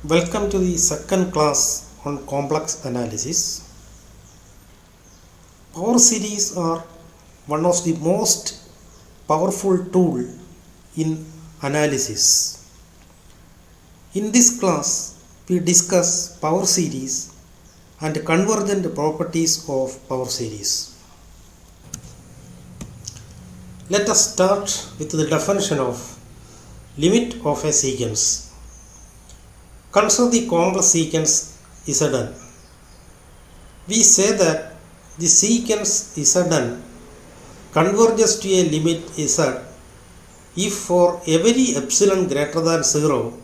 Welcome to the second class on complex analysis. Power series are one of the most powerful tool in analysis. In this class, we discuss power series and convergent properties of power series. Let us start with the definition of limit of a sequence. Consider the complex sequence Zn. We say that the sequence Zn converges to a limit Z if for every epsilon greater than 0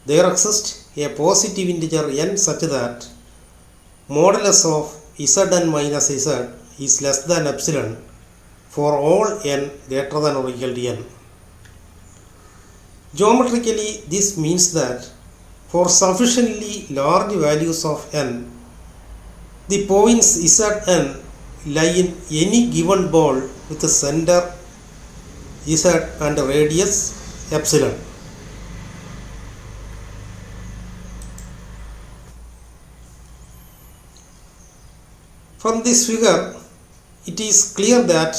there exists a positive integer n such that modulus of Zn minus Z is less than epsilon for all n greater than or equal to n. Geometrically, this means that for sufficiently large values of n, the points Zn lie in any given ball with a center Z and radius epsilon. From this figure, it is clear that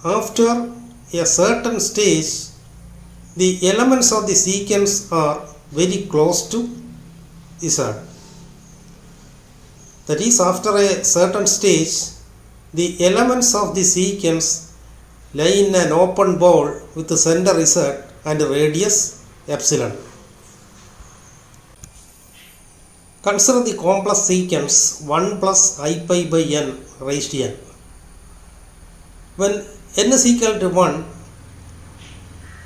after a certain stage, the elements of the sequence are very close to Z. That is, after a certain stage, the elements of the sequence lie in an open ball with the center Z and radius epsilon. Consider the complex sequence 1 plus I pi by n raised to n. When n is equal to 1,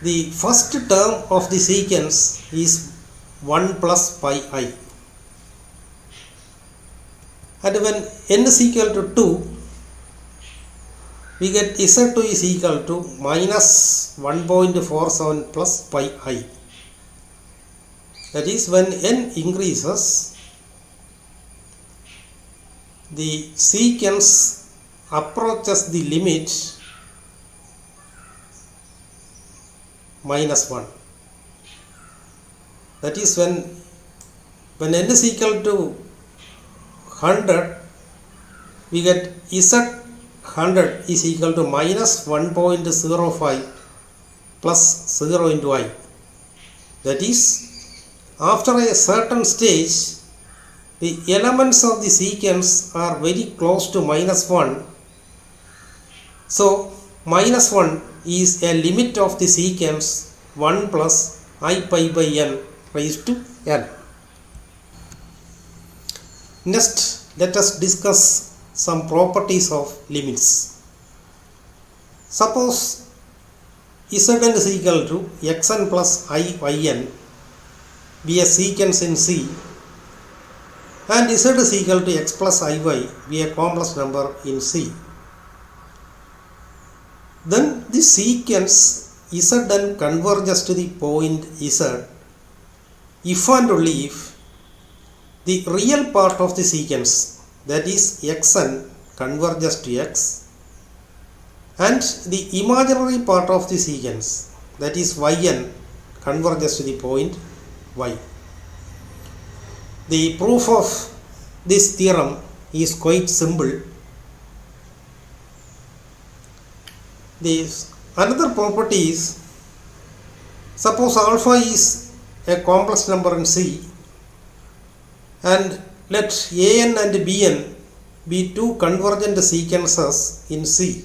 the first term of the sequence is 1 plus pi I. And when n is equal to 2, we get Z2 is equal to minus 1.47 plus pi I. That is, when n increases, the sequence approaches the limit minus 1. That is, when n is equal to 100, we get Z100 is equal to minus 1.05 plus 0 into I. That is, after a certain stage, the elements of the sequence are very close to minus 1. So, minus 1 is a limit of the sequence 1 plus I pi by n raised to n. Next, let us discuss some properties of limits. Suppose Zn is equal to xn plus I yn be a sequence in C, and Z is equal to x plus iy be a complex number in C. Then the sequence Zn converges to the point Z if and only if the real part of the sequence, that is xn, converges to x, and the imaginary part of the sequence, that is yn, converges to the point y. The proof of this theorem is quite simple. Another property is, suppose alpha is a complex number in C, and let an and bn be two convergent sequences in C.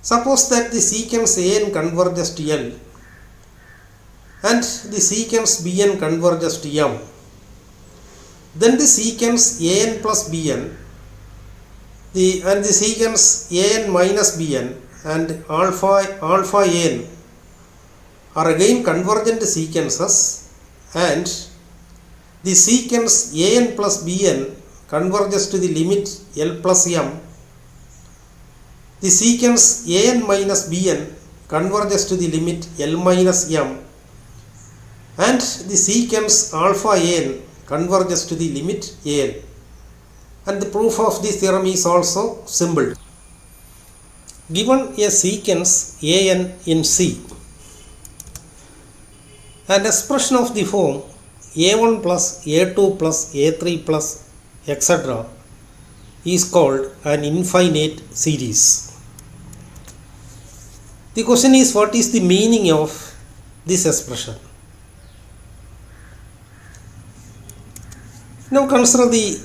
Suppose that the sequence an converges to L and the sequence bn converges to M. Then the sequence an plus bn and the sequence an minus bn and alpha n are again convergent sequences, and the sequence an plus bn converges to the limit L plus m. The sequence an minus bn converges to the limit L minus m, and the sequence alpha n converges to the limit an. And the proof of this theorem is also simple. Given a sequence an in C, An expression of the form a1 plus a2 plus a3 plus etc. is called an infinite series. The question is, what is the meaning of this expression? Now consider the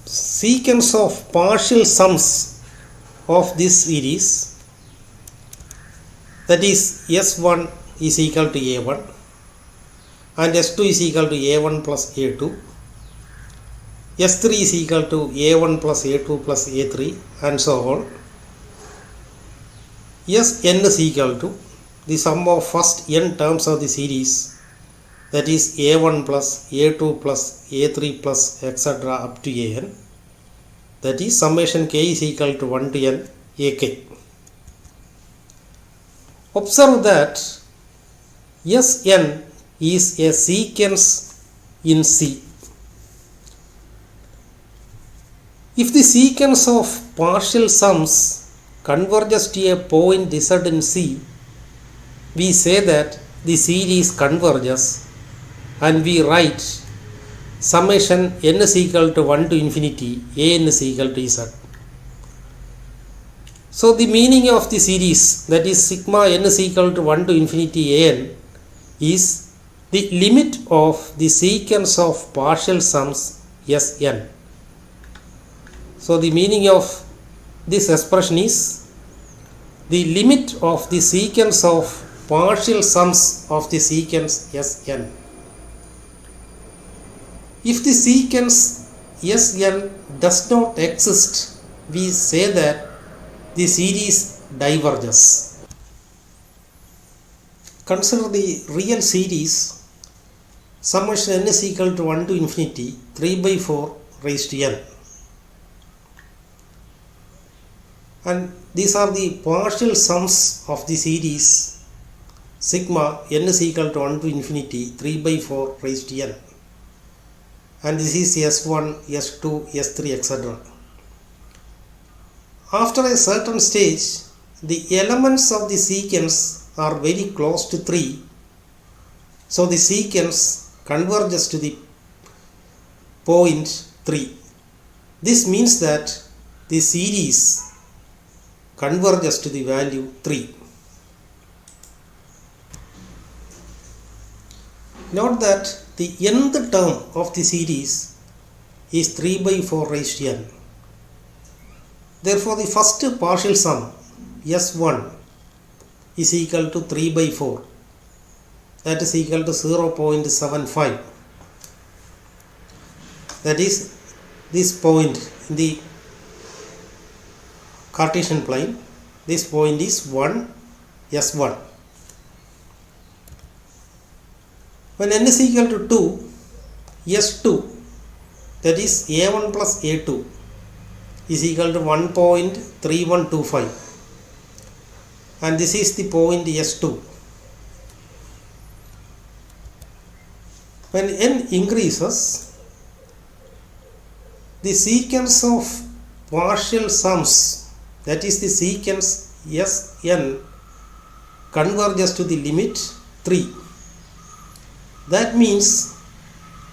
sequence of partial sums of this series, that is S1 is equal to A1 and S2 is equal to A1 plus A2, S3 is equal to A1 plus A2 plus A3 and so on. Sn is equal to the sum of first n terms of the series, that is A1 plus A2 plus A3 plus etc. up to An, that is summation k is equal to 1 to n ak. Observe that Sn is a sequence in C. If the sequence of partial sums converges to a point z in C, we say that the series converges and we write summation n is equal to 1 to infinity an is equal to z. So the meaning of the series, that is sigma n is equal to 1 to infinity an, is the limit of the sequence of partial sums Sn. So the meaning of this expression is the limit of the sequence of partial sums of the sequence Sn. If the sequence Sn does not exist, we say that the series diverges. Consider the real series summation n is equal to 1 to infinity 3 by 4 raised to n. And these are the partial sums of the series sigma n is equal to 1 to infinity 3 by 4 raised to n. And this is S1, S2, S3 etc. After a certain stage, the elements of the sequence are very close to 3. So the sequence converges to the point 3. This means that the series converges to the value 3. Note that the nth term of the series is 3 by 4 raised to n. Therefore, the first partial sum S1 is equal to 3 by 4, that is equal to 0.75. That is this point in the Cartesian plane, this point is 1 S1. When n is equal to 2, S2, that is A1 plus A2 is equal to 1.3125, and this is the point S2. When n increases, the sequence of partial sums, that is the sequence Sn, converges to the limit 3. That means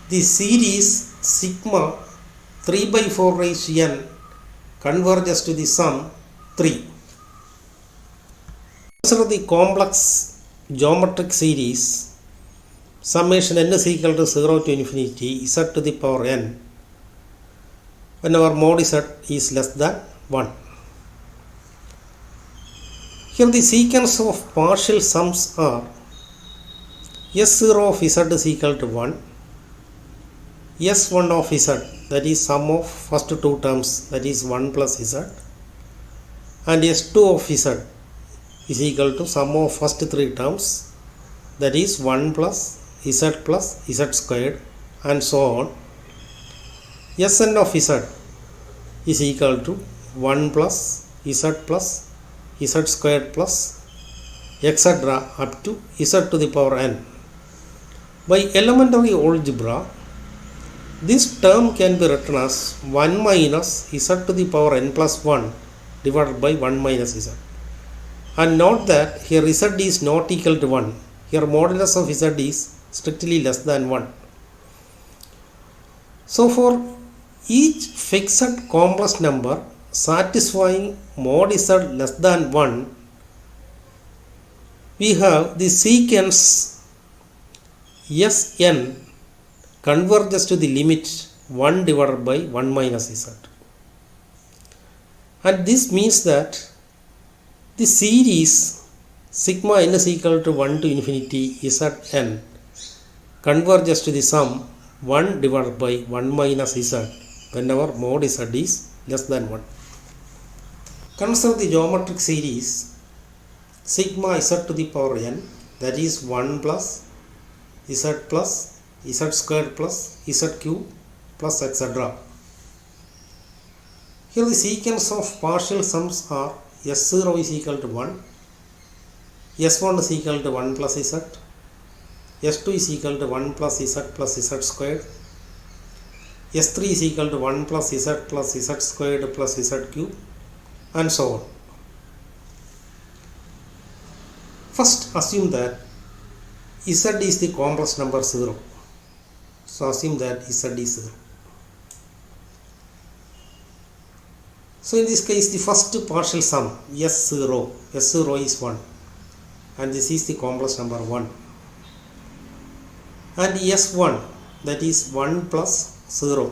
the series sigma 3 by 4 raised to n converges to the sum 3. Consider the complex geometric series summation n is equal to 0 to infinity z to the power n when our mod z is less than 1. Here the sequence of partial sums are S0 of z is equal to 1, S1 of z, that is sum of first two terms, that is 1 plus z, and S2 of z is equal to sum of first three terms, that is 1 plus z squared and so on. Sn of z is equal to 1 plus z squared plus etc. up to z to the power n. By elementary algebra, this term can be written as 1 minus z to the power n plus 1 divided by 1 minus z. And note that here z is not equal to 1. Here modulus of z is strictly less than 1. So for each fixed complex number satisfying mod z less than 1, we have the sequence Sn converges to the limit 1 divided by 1 minus z. And this means that the series sigma n is equal to 1 to infinity Zn converges to the sum 1 divided by 1 minus z whenever mod z is less than 1. Consider the geometric series sigma z to the power n, that is 1 plus z squared plus z cube plus etc. Here the sequence of partial sums are S0 is equal to 1, S1 is equal to 1 plus z, S2 is equal to 1 plus z squared, S3 is equal to 1 plus z squared plus z cube, and so on. First assume that z is the complex number 0. So assume that z is 0. So in this case the first partial sum S0 is 1, and this is the complex number 1, and S1, that is 1 plus 0,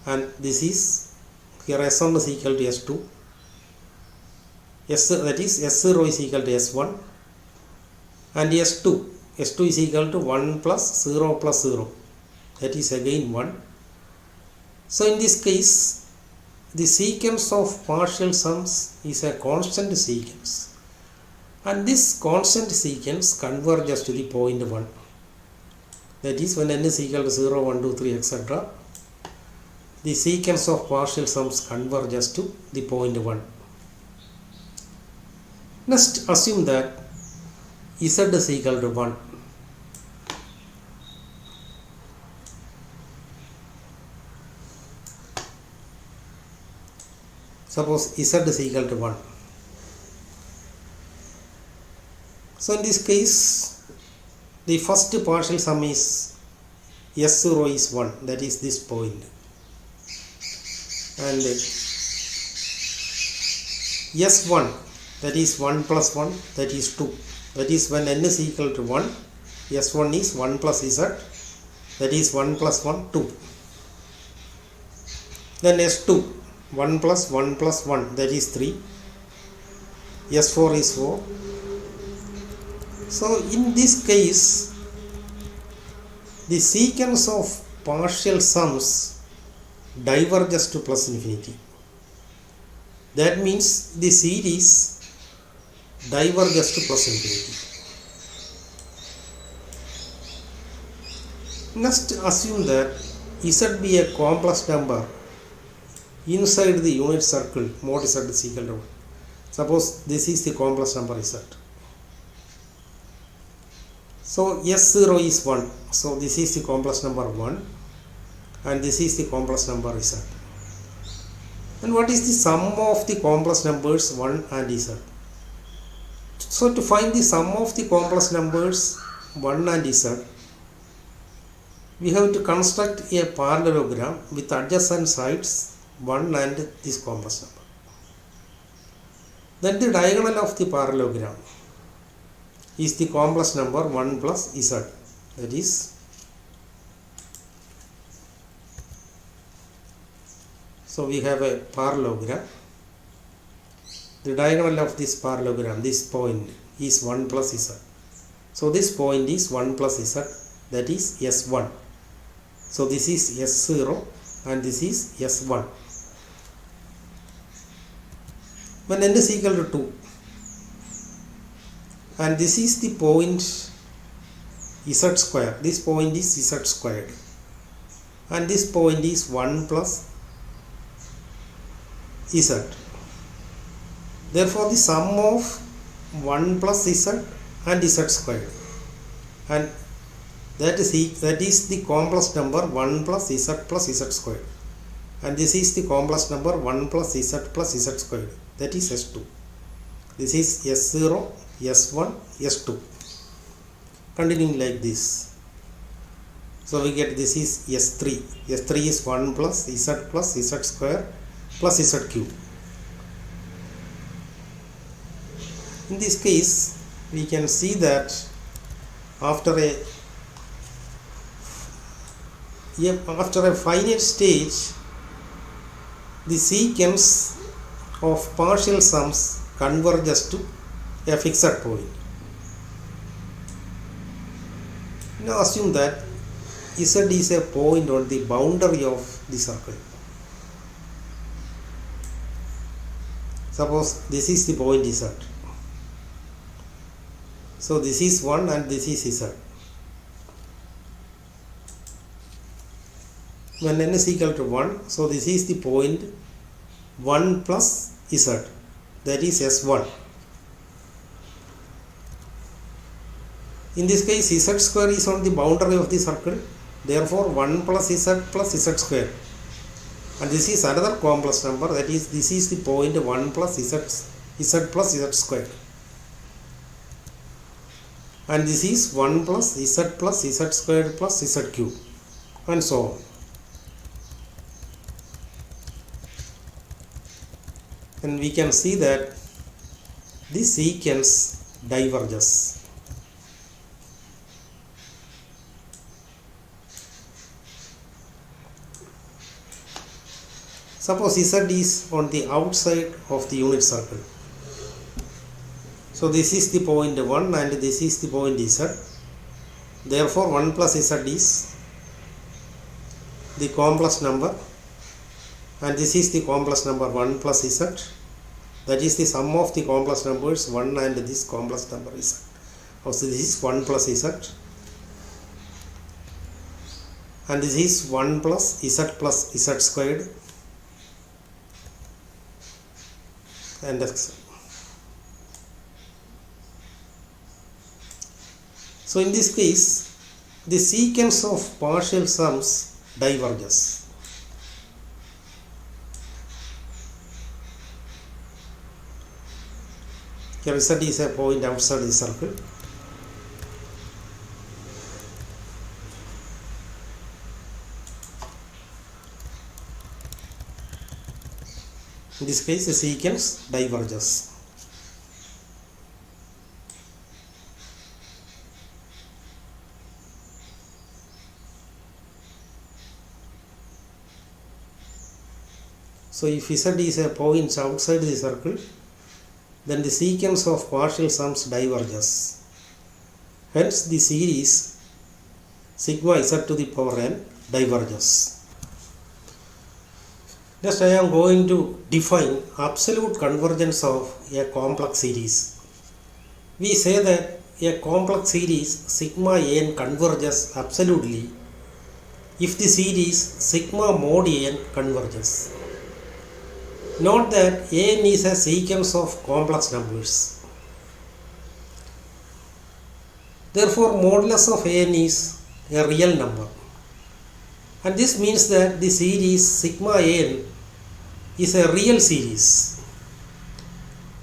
and this is here S1 is equal to S2, that is S0 is equal to S1, and S2 is equal to 1 plus 0 plus 0, that is again 1. So in this case the sequence of partial sums is a constant sequence, and this constant sequence converges to the point 1, that is when n is equal to 0, 1, 2, 3, etc. the sequence of partial sums converges to the point 1. Next assume that z is equal to 1. Suppose z is equal to 1. So in this case the first partial sum is S0 is 1, that is this point, and S1, that is 1 plus 1, that is 2, that is when n is equal to 1, S1 is 1 plus z, that is 1 plus 1, 2. Then S2, 1 plus 1 plus 1, that is 3, S4 is 4. So in this case the sequence of partial sums diverges to plus infinity. That means the series diverges to plus infinity. Next assume that z be a complex number inside the unit circle mod z is equal to 1. Suppose this is the complex number z. So S0 is 1, so this is the complex number 1, and this is the complex number z. And what is the sum of the complex numbers 1 and z? So to find the sum of the complex numbers 1 and z, we have to construct a parallelogram with adjacent sides 1 and this complex number. Then the diagonal of the parallelogram is the complex number 1 plus z, that is so we have a parallelogram. The diagonal of this parallelogram, this point, is 1 plus z. So this point is 1 plus z, that is S1. So this is S0 and this is S1. When n is equal to 2, and this is the point z square, this point is z squared, and this point is 1 plus z. Therefore the sum of 1 plus z and z squared, and that is the complex number 1 plus z squared, and this is the complex number 1 plus z squared, that is S2. This is S0, S1, S2. continuing like this. So we get this is S3. S3 is 1 plus Z square plus Z cube. In this case, we can see that after a finite stage, the sequence of partial sums converges to a fixed point. Now assume that Z is a point on the boundary of the circle. Suppose this is the point Z. So this is 1 and this is Z. When n is equal to 1, so this is the point 1 plus Z, that is S1. In this case, Z square is on the boundary of the circle, therefore 1 plus Z square. And this is another complex number, that is, this is the point 1 plus Z plus Z square. And this is 1 plus Z squared plus Z cube, and so on. And we can see that this sequence diverges. Suppose Z is on the outside of the unit circle. So this is the point 1 and this is the point Z. Therefore 1 plus Z is the complex number, and this is the complex number 1 plus Z. That is the sum of the complex numbers 1 and this complex number Z. Also this is 1 plus Z, and this is 1 plus Z squared, and x. So in this case, the sequence of partial sums diverges. Here Z is a point outside the circle. In this case, the sequence diverges. So if Z is a point outside the circle, then the sequence of partial sums diverges. Hence the series sigma Z to the power n diverges. Next I am going to define absolute convergence of a complex series. We say that a complex series sigma n converges absolutely if the series sigma mod n converges. Note that n is a sequence of complex numbers. Therefore, modulus of n is a real number. And this means that the series sigma n is a real series.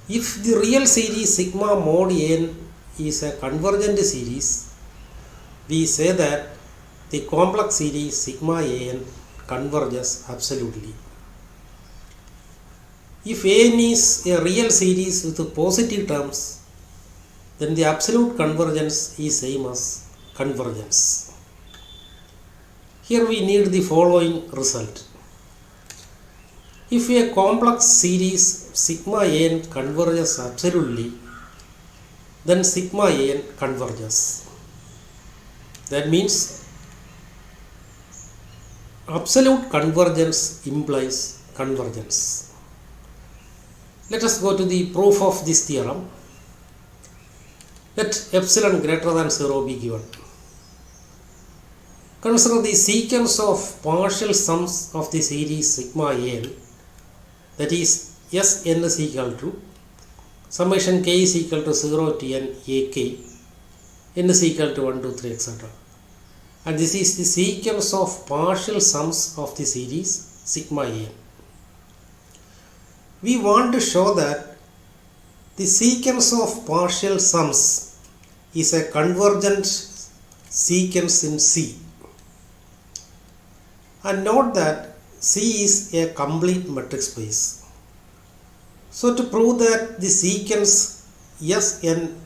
If the real series sigma mod n is a convergent series, we say that the complex series sigma n converges absolutely. If n is a real series with positive terms, then the absolute convergence is same as convergence. Here we need the following result. If a complex series sigma n converges absolutely, then sigma n converges. That means absolute convergence implies convergence. Let us go to the proof of this theorem. Let epsilon greater than 0 be given. Consider the sequence of partial sums of the series sigma n, that is Sn is equal to summation k is equal to 0 to n ak, n is equal to 1, 2, 3, etc. And this is the sequence of partial sums of the series sigma n. We want to show that the sequence of partial sums is a convergent sequence in C. And note that C is a complete metric space. So to prove that the sequence Sn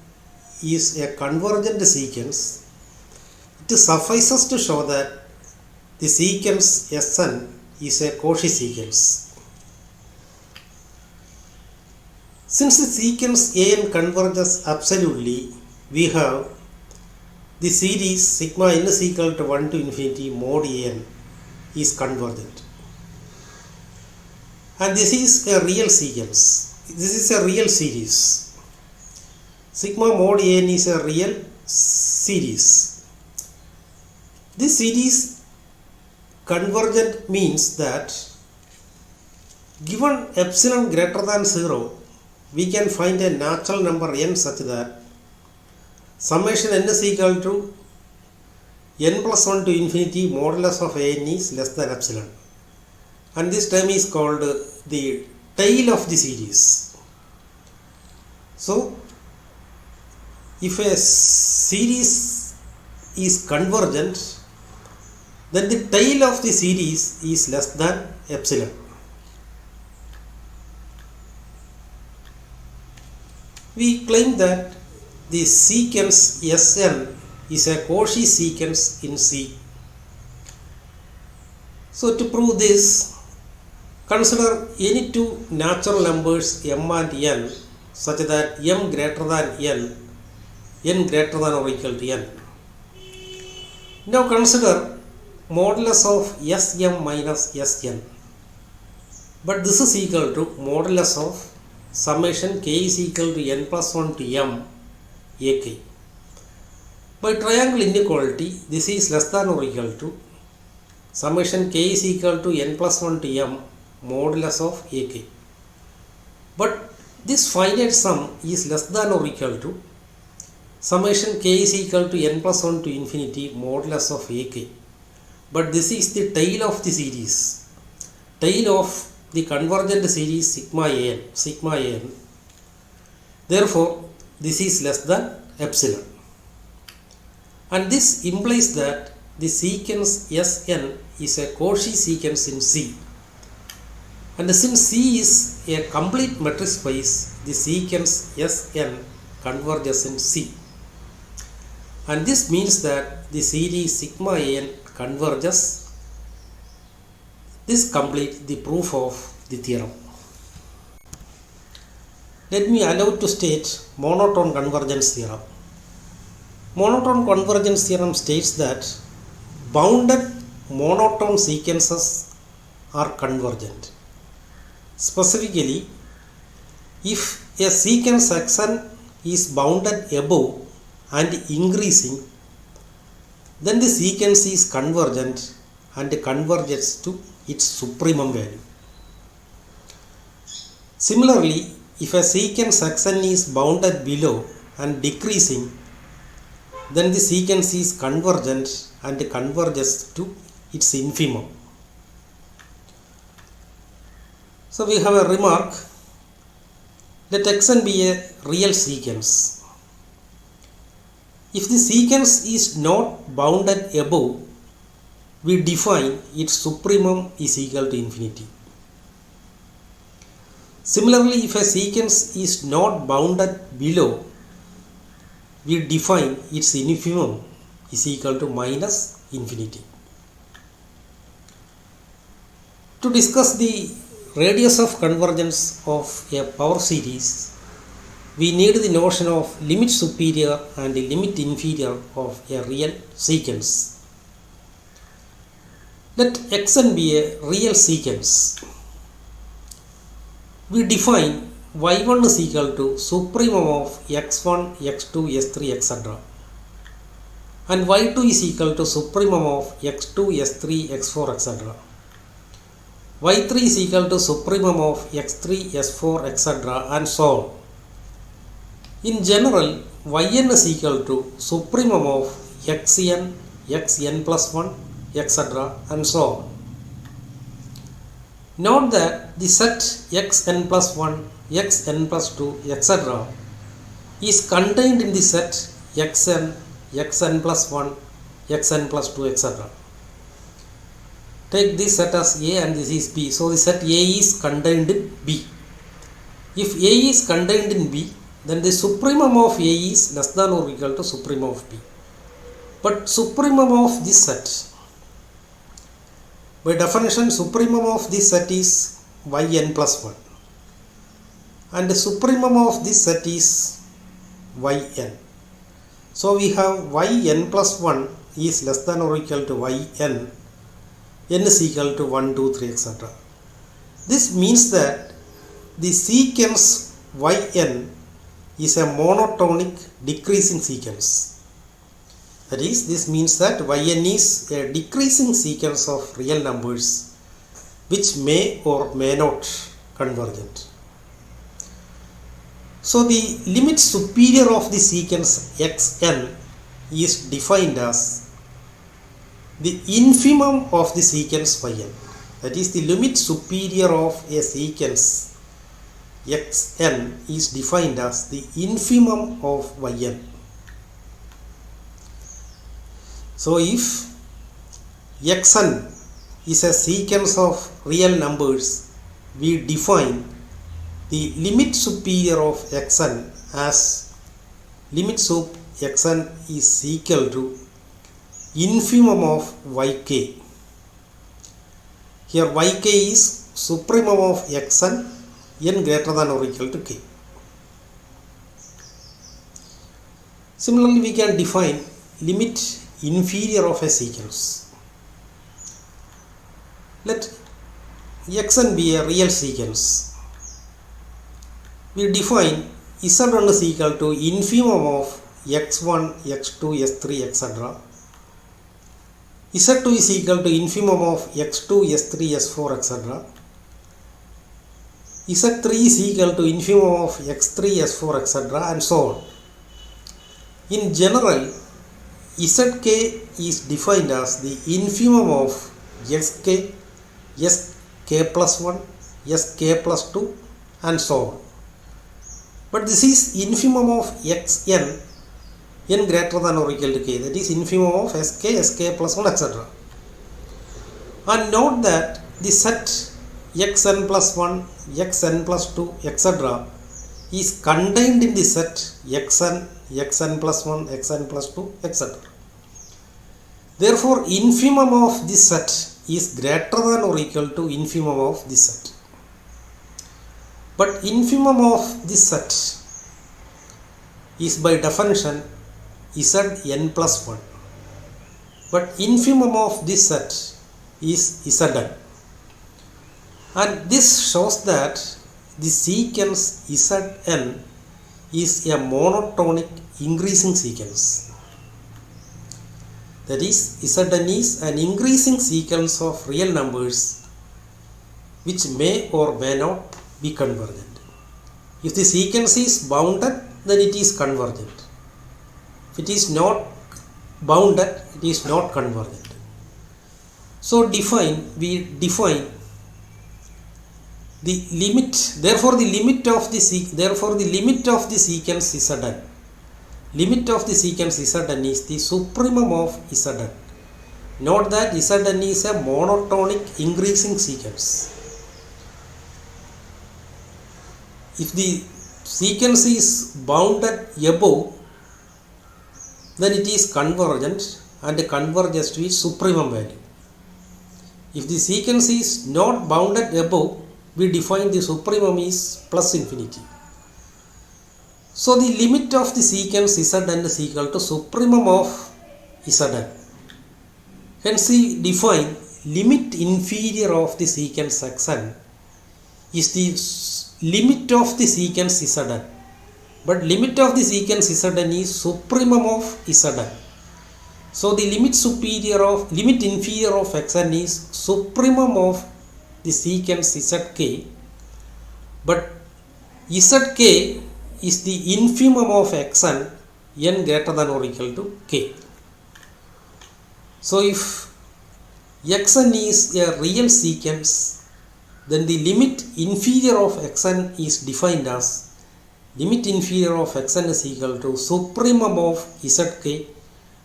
is a convergent sequence, it suffices to show that the sequence Sn is a Cauchy sequence. Since the sequence An converges absolutely, we have the series sigma n is equal to 1 to infinity mod An is convergent. And this is a real sequence. This is a real series. Sigma mod An is a real series. This series convergent means that given epsilon greater than 0, we can find a natural number n such that summation n is equal to n plus 1 to infinity modulus of An is less than epsilon. And this term is called the tail of the series. So, if a series is convergent, then the tail of the series is less than epsilon. We claim that the sequence Sn is a Cauchy sequence in C. So to prove this, consider any two natural numbers m and n such that m greater than n greater than or equal to n. Now consider modulus of Sm minus Sn, but this is equal to modulus of summation k is equal to n plus 1 to m ak. By triangle inequality, this is less than or equal to summation k is equal to n plus 1 to m modulus of ak. But this finite sum is less than or equal to summation k is equal to n plus 1 to infinity modulus of ak. But this is the tail of the series, tail of the convergent series sigma an. Therefore, this is less than epsilon. And this implies that the sequence Sn is a Cauchy sequence in C. And since C is a complete metric space, the sequence Sn converges in C. And this means that the series sigma an converges. This completes the proof of the theorem. Let me allow to state monotone convergence theorem. Monotone convergence theorem states that bounded monotone sequences are convergent. Specifically, if a sequence Xn is bounded above and increasing, then the sequence is convergent and converges to its supremum value. Similarly, if a sequence Xn is bounded below and decreasing, then the sequence is convergent and converges to its infimum. So we have a remark. Let Xn be a real sequence. If the sequence is not bounded above, we define its supremum is equal to infinity. Similarly, if a sequence is not bounded below, we define its infimum is equal to minus infinity. To discuss the radius of convergence of a power series, we need the notion of limit superior and the limit inferior of a real sequence. Let Xn be a real sequence. We define y1 is equal to supremum of x1, x2, s3, etc. And y2 is equal to supremum of x2, s3, x4, etc. y3 is equal to supremum of x3, s4, etc. and so on. In general, yn is equal to supremum of xn, xn plus 1, etc. and so on. Note that the set xn plus 1, xn plus 2, etc. is contained in the set xn, xn plus 1, xn plus 2, etc. Take this set as A and this is B. So the set A is contained in B. If A is contained in B, then the supremum of A is less than or equal to supremum of B. But supremum of this set, by definition, supremum of this set is yn plus 1. And the supremum of this set is yn. So we have yn plus 1 is less than or equal to yn. N is equal to 1, 2, 3, etc. This means that the sequence yn is a monotonic decreasing sequence. That is, this means that yn is a decreasing sequence of real numbers which may or may not convergent. So the limit superior of the sequence xn is defined as the infimum of the sequence yn. That is, the limit superior of a sequence xn is defined as the infimum of yn. So if xn is a sequence of real numbers, we define the limit superior of xn as limit sup xn is equal to infimum of yk. Here yk is supremum of xn n greater than or equal to k. Similarly, we can define limit inferior of a sequence. Let xn be a real sequence. We define z1 is equal to infimum of x1, x2, s3, etc. z2 is equal to infimum of x2, s3, s4, etc. z3 is equal to infimum of x3, s4, etc. and so on. In general, zk is defined as the infimum of sk, sk plus 1, sk plus 2 and so on. But this is infimum of xn, n greater than or equal to k, that is infimum of sk, sk plus 1, etc. And note that the set xn plus 1, xn plus 2, etc. is contained in the set xn, xn plus 1, xn plus 2, etc. Therefore, infimum of this set is greater than or equal to infimum of this set. But infimum of this set is by definition zn plus 1. But infimum of this set is zn. And this shows that the sequence zn is a monotonic increasing sequence. That is, zn is an increasing sequence of real numbers which may or may not be convergent. If the sequence is bounded, then it is convergent. If it is not bounded, it is not convergent. So we define the limit. Therefore, the limit of the sequence zn. Limit of the sequence zn is the supremum of zn. Note that zn is a monotonic increasing sequence. If the sequence is bounded above, then it is convergent and converges to its supremum value. If the sequence is not bounded above, we define the supremum is plus infinity. So the limit of the sequence zn is equal to supremum of zn. Hence we define limit inferior of the sequence xn is the limit of the sequence zn. But limit of the sequence zn is supremum of zn. So the limit inferior of xn is supremum of the sequence zk, but zk is the infimum of xn n greater than or equal to k. So if xn is a real sequence, then the limit inferior of xn is defined as limit inferior of xn is equal to supremum of zk,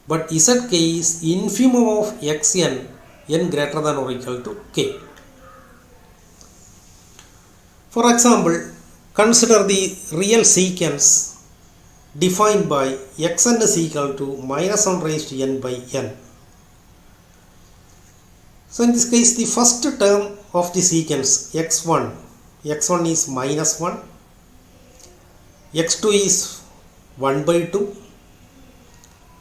but zk is infimum of xn, n greater than or equal to k. For example, consider the real secants defined by xn is equal to minus 1 raised to n by n. So in this case, the first term of the secants x1 is minus 1, x2 is 1 by 2,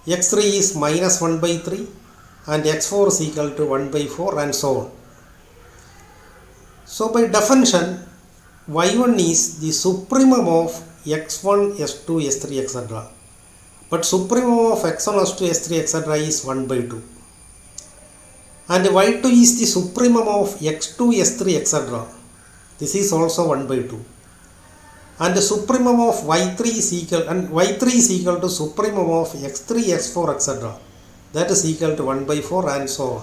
x3 is minus 1 by 3, and x4 is equal to 1 by 4, and so on. So by definition, y1 is the supremum of x1, s2, s3, etc. But supremum of x1, s2, s3, etc. is 1 by 2. And y2 is the supremum of x2, s3, etc. This is also 1 by 2. And the supremum of y3 is equal to supremum of x3, x4, etc. That is equal to 1 by 4, and so on.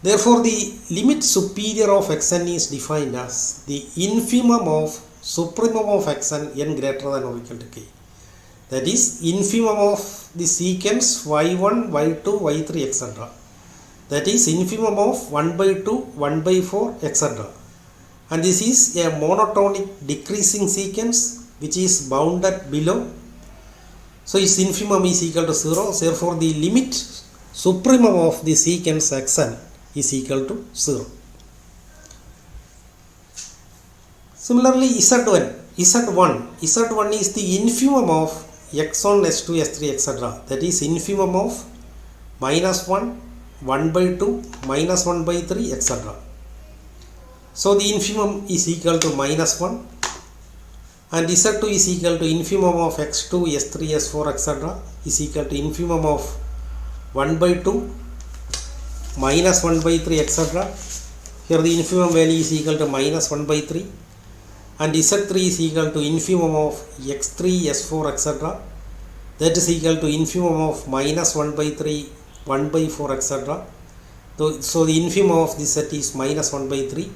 Therefore, the limit superior of xn is defined as the infimum of supremum of xn, n greater than or equal to k. That is infimum of the secants y1, y2, y3, etc. That is infimum of 1 by 2, 1 by 4, etc. And this is a monotonic decreasing sequence which is bounded below. So its infimum is equal to 0. Therefore, the limit supremum of the sequence xn is equal to 0. Similarly, z1 is the infimum of x1, s2, s3, etc. That is infimum of minus 1, 1 by 2, minus 1 by 3, etc. So the infimum is equal to minus 1, and z2 is equal to infimum of x2, s3, s4, etc. is equal to infimum of 1 by 2, minus 1 by 3, etc. Here the infimum value is equal to minus 1 by 3, and z3 is equal to infimum of x3, s4, etc. That is equal to infimum of minus 1 by 3, 1 by 4, etc. So the infimum of this set is minus 1 by 3.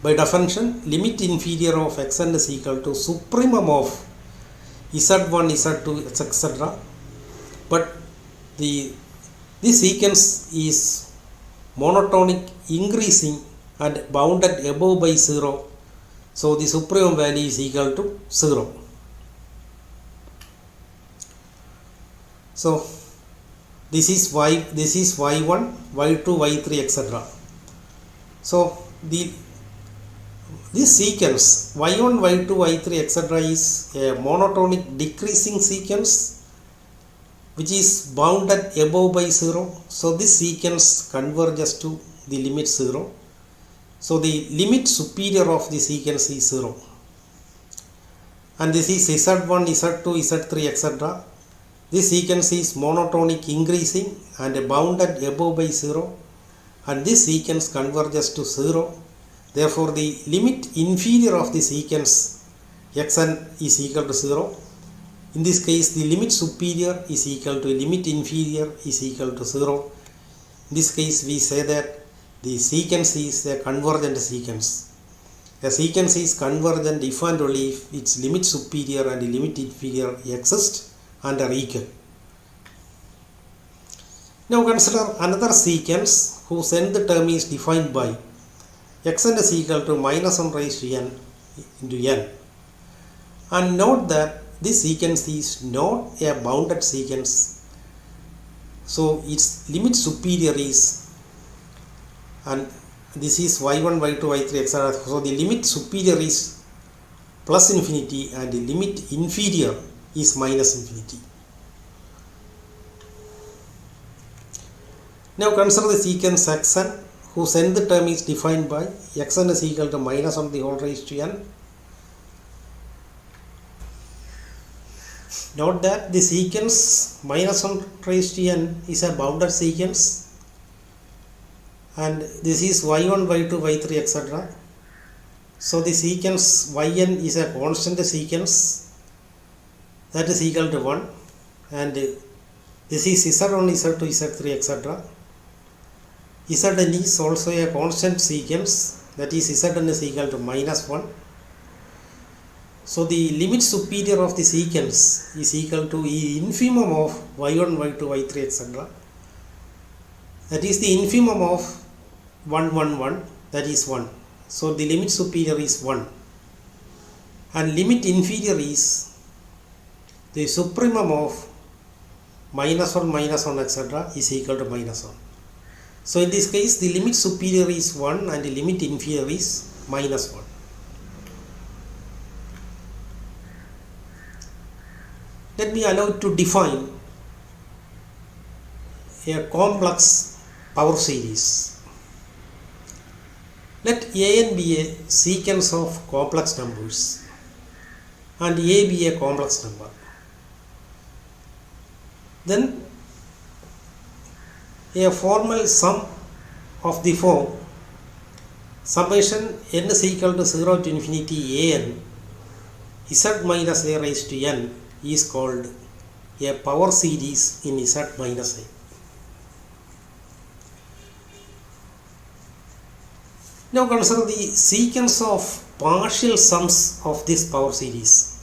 By definition, limit inferior of xn is equal to supremum of z1, z2, etc. But this sequence is monotonic increasing and bounded above by 0. So the supremum value is equal to 0. So this is y1, y2, y3, etc. So this sequence y1, y2, y3, etc. is a monotonic decreasing sequence which is bounded above by 0. So this sequence converges to the limit 0. So the limit superior of the sequence is 0. And this is z1, z2, z3, etc. This sequence is monotonic increasing and bounded above by 0. And this sequence converges to 0. Therefore, the limit inferior of the sequence xn is equal to 0. In this case, the limit superior is equal to limit inferior is equal to 0. In this case, we say that the sequence is a convergent sequence. A sequence is convergent if and only if its limit superior and limit inferior exist and are equal. Now consider another sequence whose nth term is defined by xn is equal to minus 1 raised to n into n. And note that this sequence is not a bounded sequence. So its limit superior is, and this is y1, y2, y3, etc. So the limit superior is plus infinity and the limit inferior is minus infinity. Now consider the sequence xn whose nth term is defined by xn is equal to minus 1 the whole raised to n. Note that the sequence minus 1 raised to n is a bounded sequence, and this is y1, y2, y3, etc. So the sequence yn is a constant sequence that is equal to 1, and this is z1, z2, z3, etc. Zn is also a constant sequence, that is Zn is equal to minus 1. So the limit superior of the sequence is equal to the infimum of y1, y2, y3, etc. That is the infimum of 1, 1, 1, that is 1. So the limit superior is 1. And limit inferior is the supremum of minus 1, etc. is equal to minus 1. So in this case the limit superior is 1 and the limit inferior is minus 1. Let me allow to define a complex power series. Let A and be a sequence of complex numbers and A be a complex number. Then a formal sum of the form summation n is equal to 0 to infinity an z minus a raised to n is called a power series in z minus a. Now consider the sequence of partial sums of this power series.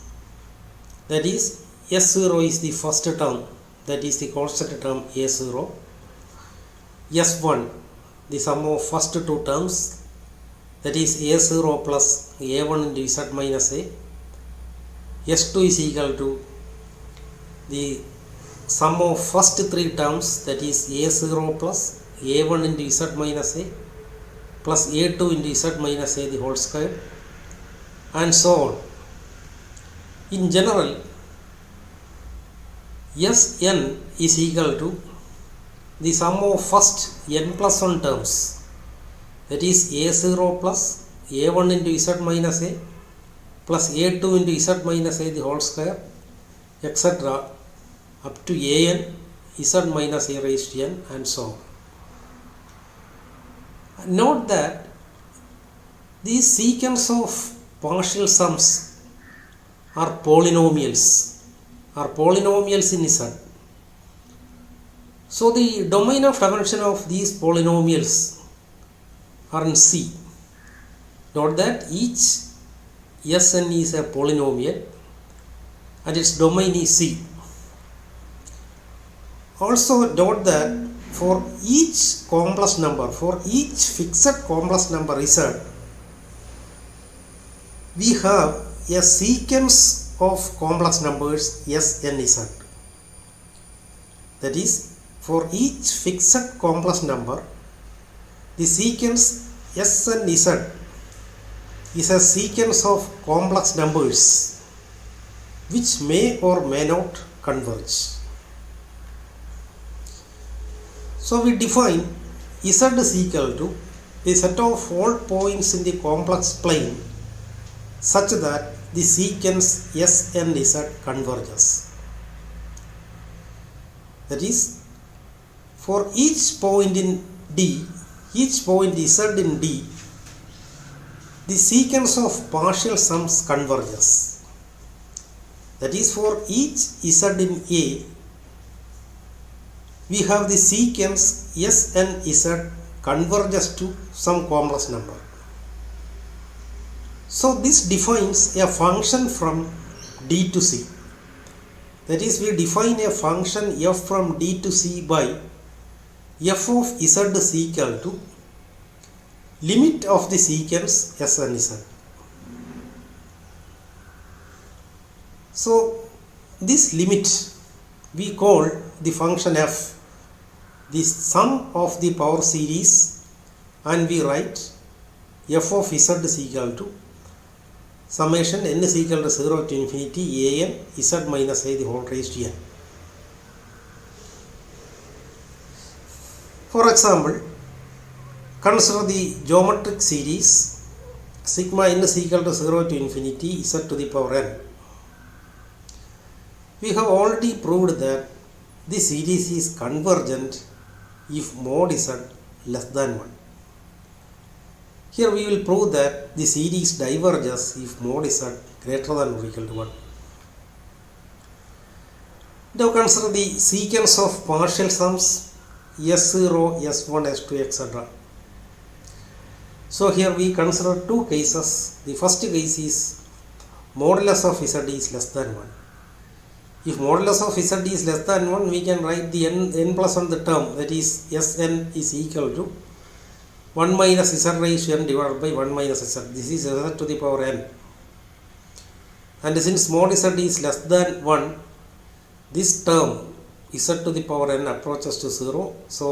That is, S0 is the first term, that is the constant term A0. S1, the sum of first two terms, that is A0 plus A1 into Z minus A. S2 is equal to the sum of first three terms, that is A0 plus A1 into Z minus A plus A2 into Z minus A the whole square, and so on. In general, Sn is equal to the sum of first n plus 1 terms, that is A0 plus A1 into Z minus A plus A2 into Z minus A the whole square, etc. up to an Z minus A raised to n, and so on. Note that these sequence of partial sums are polynomials in Z. So the domain of dimension of these polynomials are in C. Note that each Sn is a polynomial and its domain is C. Also note that for each complex number, for each fixed complex number Z, we have a sequence of complex numbers Sn Z. That is, for each fixed complex number, the sequence Sn Z is a sequence of complex numbers which may or may not converge. So we define Z is equal to a set of all points in the complex plane such that the sequence Sn Z converges. That is, for each point in D, each point Z in D, the sequence of partial sums converges. That is, for each Z in A, we have the sequence Sn Z converges to some complex number. So this defines a function from D to C. That is, we define a function f from D to C by f of Z is equal to limit of the sequence Sn Z. So this limit we call the function f the sum of the power series, and we write f of Z is equal to summation n is equal to 0 to infinity an Z minus A the whole raised to n. For example, consider the geometric series sigma n is equal to 0 to infinity Z to the power n. We have already proved that the series is convergent if mod Z less than 1. Here we will prove that the series diverges if mod Z greater than or equal to 1. Now consider the sequence of partial sums S0, S1, S2, etc. So here we consider two cases. The first case is modulus of z is less than 1. If modulus of z is less than 1, we can write the n plus 1 the term, that is Sn is equal to 1 minus z raised to n divided by 1 minus z. This is z to the power n. And since mod z is less than 1, this term z to the power n approaches to 0. So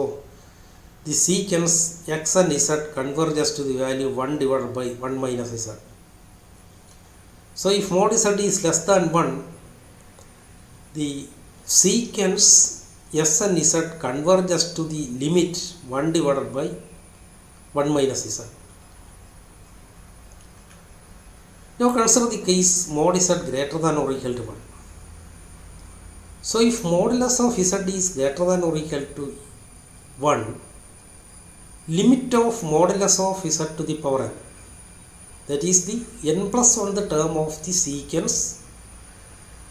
the secants x and z converges to the value 1 divided by 1 minus z. So if mod z is less than 1, the secants s and z converges to the limit 1 divided by 1 minus z. Now consider the case mod z greater than or equal to 1. So if modulus of z is greater than or equal to 1, limit of modulus of z to the power n, that is the n plus 1 the term of the secants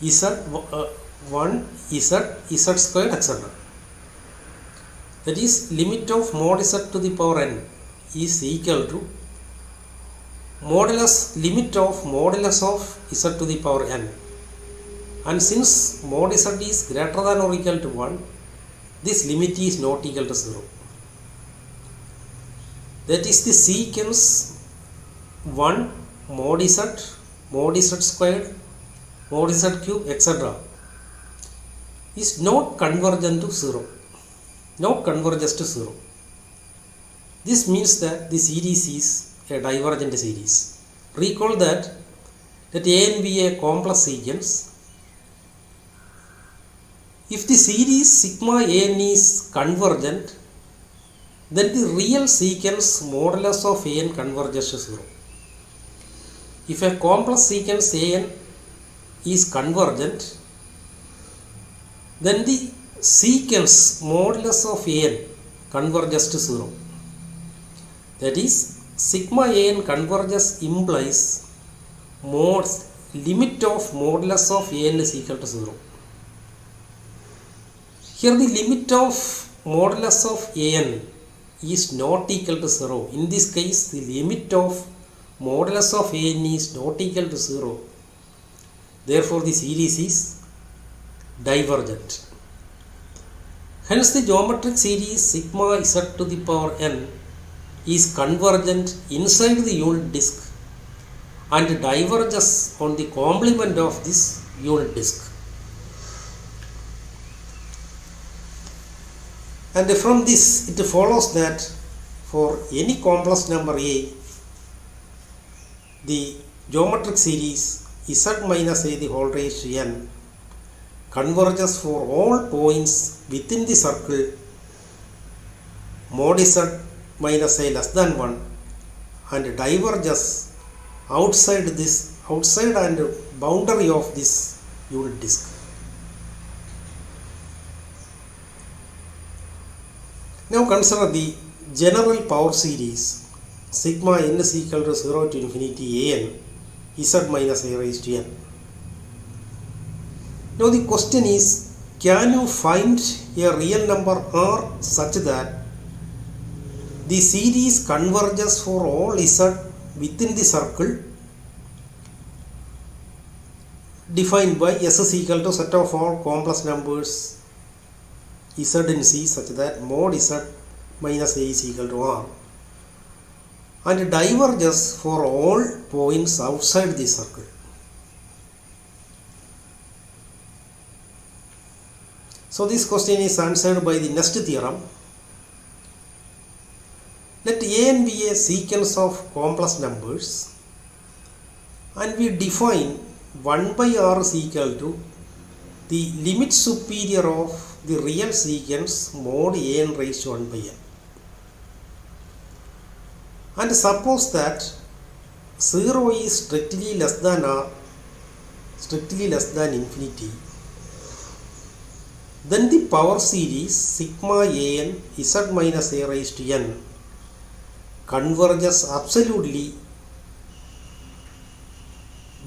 z1, z squared, etc. That is limit of mod z to the power n is equal to modulus limit of modulus of z to the power n. And since mod z is greater than or equal to 1, this limit is not equal to 0. That is the secants 1 mod z squared, mod z cube, etc. is not convergent to 0, not converges to 0. This means that the series is a divergent series. Recall that let A and be a complex sequence. If the series sigma an is convergent, then the real sequence modulus of an converges to 0. If a complex sequence an is convergent, then the sequence modulus of an converges to 0. That is, sigma an converges implies limit of modulus of an is equal to 0. Here the limit of modulus of an is not equal to 0. In this case, the limit of modulus of an is not equal to 0. Therefore, the series is divergent. Hence, the geometric series sigma z to the power n is convergent inside the unit disk and diverges on the complement of this unit disk. And from this it follows that for any complex number a, the geometric series z minus a the whole raised to n converges for all points within the circle mod z minus a less than 1 and diverges outside and boundary of this unit disk. Now consider the general power series sigma n is equal to 0 to infinity an z minus a raised to n. Now the question is, can you find a real number r such that the series converges for all z within the circle defined by s is equal to set of all complex numbers z in C such that mod z minus a is equal to r and diverges for all points outside the circle. So this question is answered by the next theorem. Let an be a sequence of complex numbers and we define 1 by r is equal to the limit superior of the real sequence mod an raised to 1 by n. And suppose that 0 is strictly less than r, strictly less than infinity, then the power series sigma an z minus a raised to n converges absolutely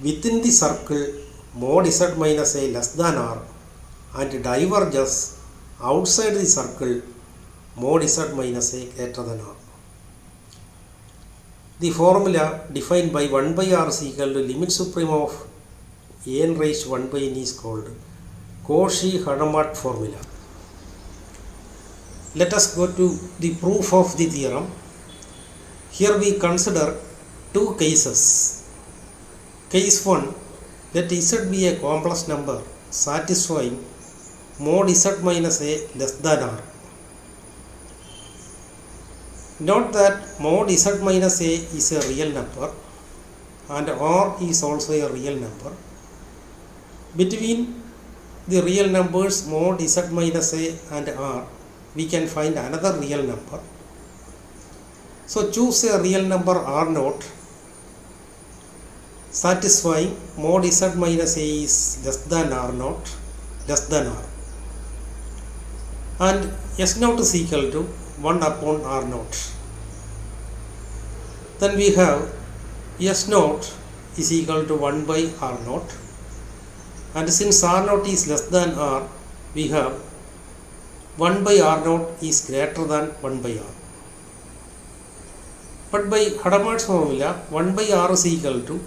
within the circle mod z minus a less than r and diverges outside the circle mod z minus a greater than r. The formula defined by 1 by r is equal to limit supreme of n raised to 1 by n is called Cauchy-Hadamard formula. Let us go to the proof of the theorem. Here we consider two cases. Case 1, let Z be a complex number satisfying mod Z minus a less than R. Note that mod Z minus a is a real number and R is also a real number. Between the real numbers mod Z minus a and R, we can find another real number. So choose a real number R naught satisfying mod Z minus a is less than R naught, less than R, and S naught is equal to 1 upon R naught. Then we have S naught is equal to 1 by R naught, and since R naught is less than R, we have 1 by R naught is greater than 1 by R. But by Hadamard's formula, 1 by R is equal to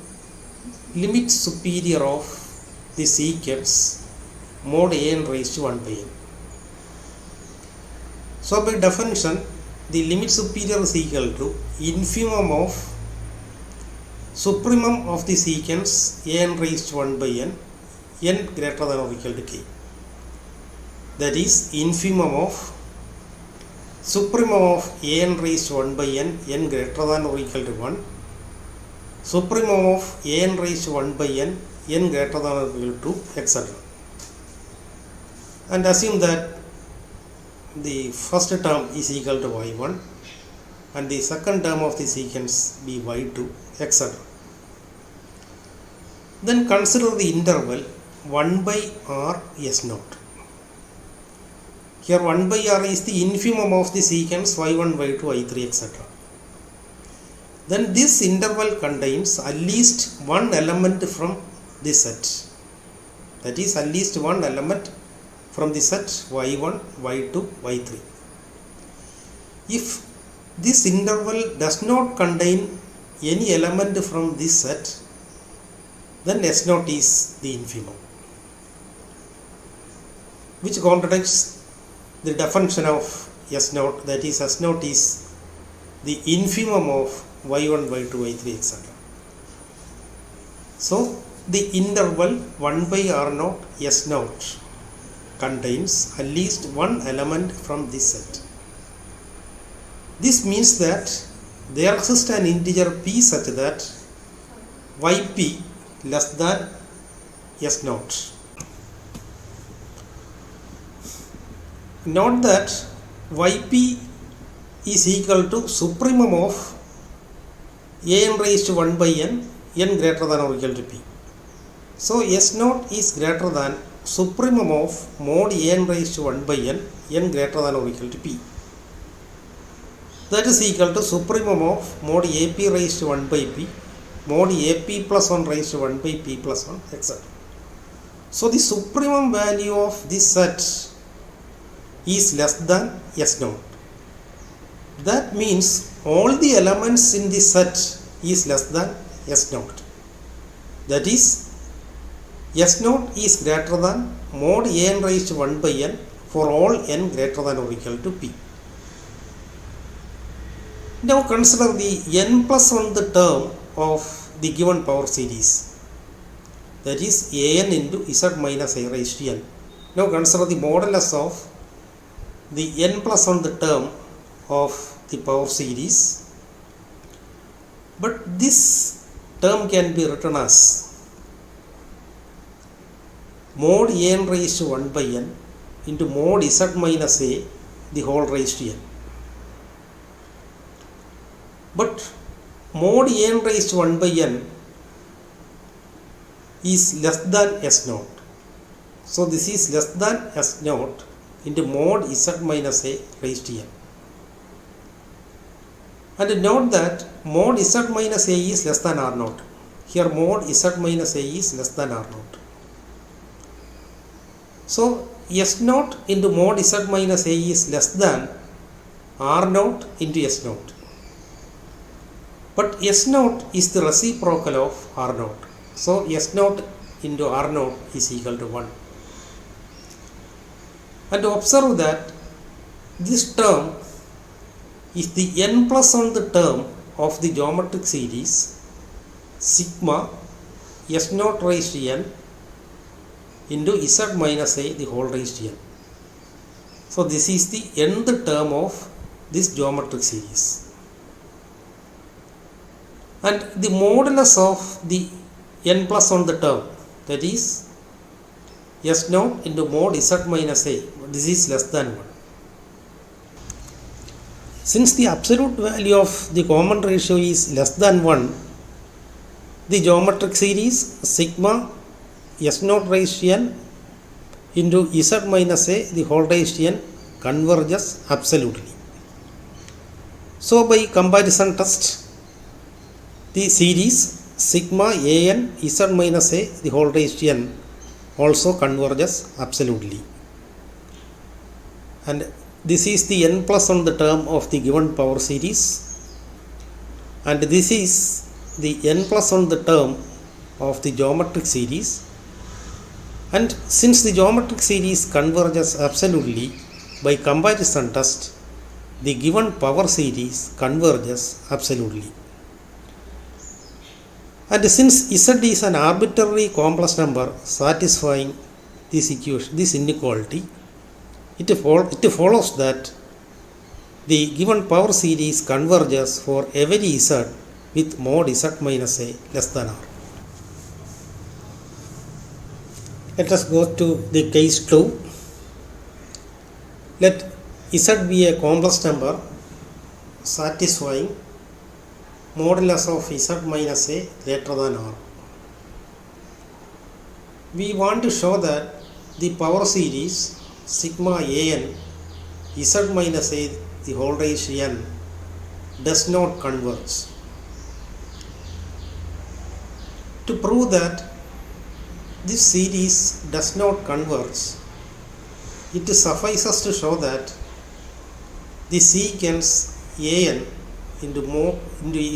limit superior of the secants mod n raised to 1 by n. So by definition, the limit superior is equal to infimum of supremum of the secants n raised to 1 by n, n greater than or equal to k. That is infimum of supremum of n raised to 1 by n, n greater than or equal to 1, supremum of n raised to 1 by n, n greater than or equal to, etc. And assume that the first term is equal to y1 and the second term of the secants be y2, etc. Then consider the interval 1 by r s naught. Here 1 by r is the infimum of the secants y1, y2, y3, etc. Then this interval contains at least one element from this set. That is at least one element from the set y1, y2, y3. If this interval does not contain any element from this set, then S naught is the infimum, which contradicts the definition of S naught, that is S naught is the infimum of y1, y2, y3, etc. So the interval 1 by r naught S naught contains at least one element from this set. This means that there exists an integer p such that yp less than S naught. Note that yp is equal to supremum of n raised to 1 by n, n greater than or equal to p. So S naught is greater than supremum of mod n raised to 1 by n, n greater than or equal to p. That is equal to supremum of mod ap raised to 1 by p, mod ap plus 1 raised to 1 by p plus 1, etc. So the supremum value of this set is less than S naught. That means all the elements in this set is less than S naught. That is S naught is greater than mod n raised to 1 by n for all n greater than or equal to p. Now consider the n plus 1th term of the given power series, that is an into z minus a raised to n. Now consider the modulus of the n plus 1th term of the power series, but this term can be written as mod n raised to 1 by n into mod z minus a the whole raised to n. But mod n raised to 1 by n is less than S naught. So this is less than S naught into mod z minus a raised to n. And note that mod z minus a is less than r naught. Here mod z minus a is less than r naught. So S naught into mod z minus a is less than r naught into S naught. But S naught is the reciprocal of r naught. So S naught into R naught is equal to 1. And observe that this term is the n plus 1th term of the geometric series sigma s naught raised to n into z minus a the whole raised to n. So this is the nth term of this geometric series. And the modulus of the n plus 1th term, that is s naught into mod z minus a, this is less than 1. Since the absolute value of the common ratio is less than 1, the geometric series sigma s naught raised to n into z minus a the whole raised to n converges absolutely. So by comparison test, the series sigma an z minus a the whole raised to n also converges absolutely. And this is the n plus 1th term of the given power series, and this is the n plus 1th term of the geometric series. And since the geometric series converges absolutely, by comparison test, the given power series converges absolutely. And since z is an arbitrary complex number satisfying this equation, this inequality, it follows that the given power series converges for every z with mod z minus a less than r. Let us go to the case 2. Let z be a complex number satisfying modulus of z minus a greater than r. We want to show that the power series sigma an z minus a the whole raised to n does not converge. To prove that this series does not converge, it suffices to show that the secants an into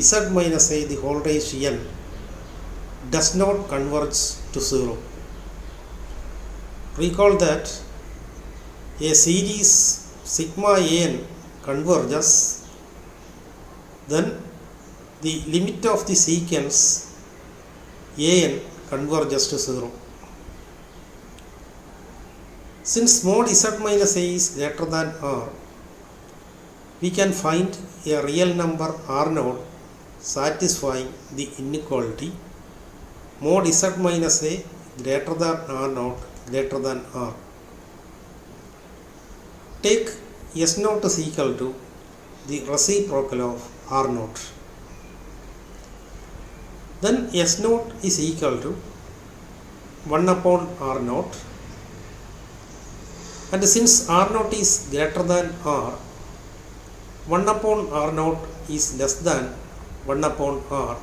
z minus a the whole raised to n does not converge to 0. Recall that a series sigma an converges, then the limit of the secants an converges to 0. Since mod z minus a is greater than r, we can find a real number r naught satisfying the inequality mod z minus a greater than r naught greater than r. Take s naught is equal to the reciprocal of r naught. Then s naught is equal to 1 upon r naught, and since r naught is greater than r, 1 upon r naught is less than 1 upon r.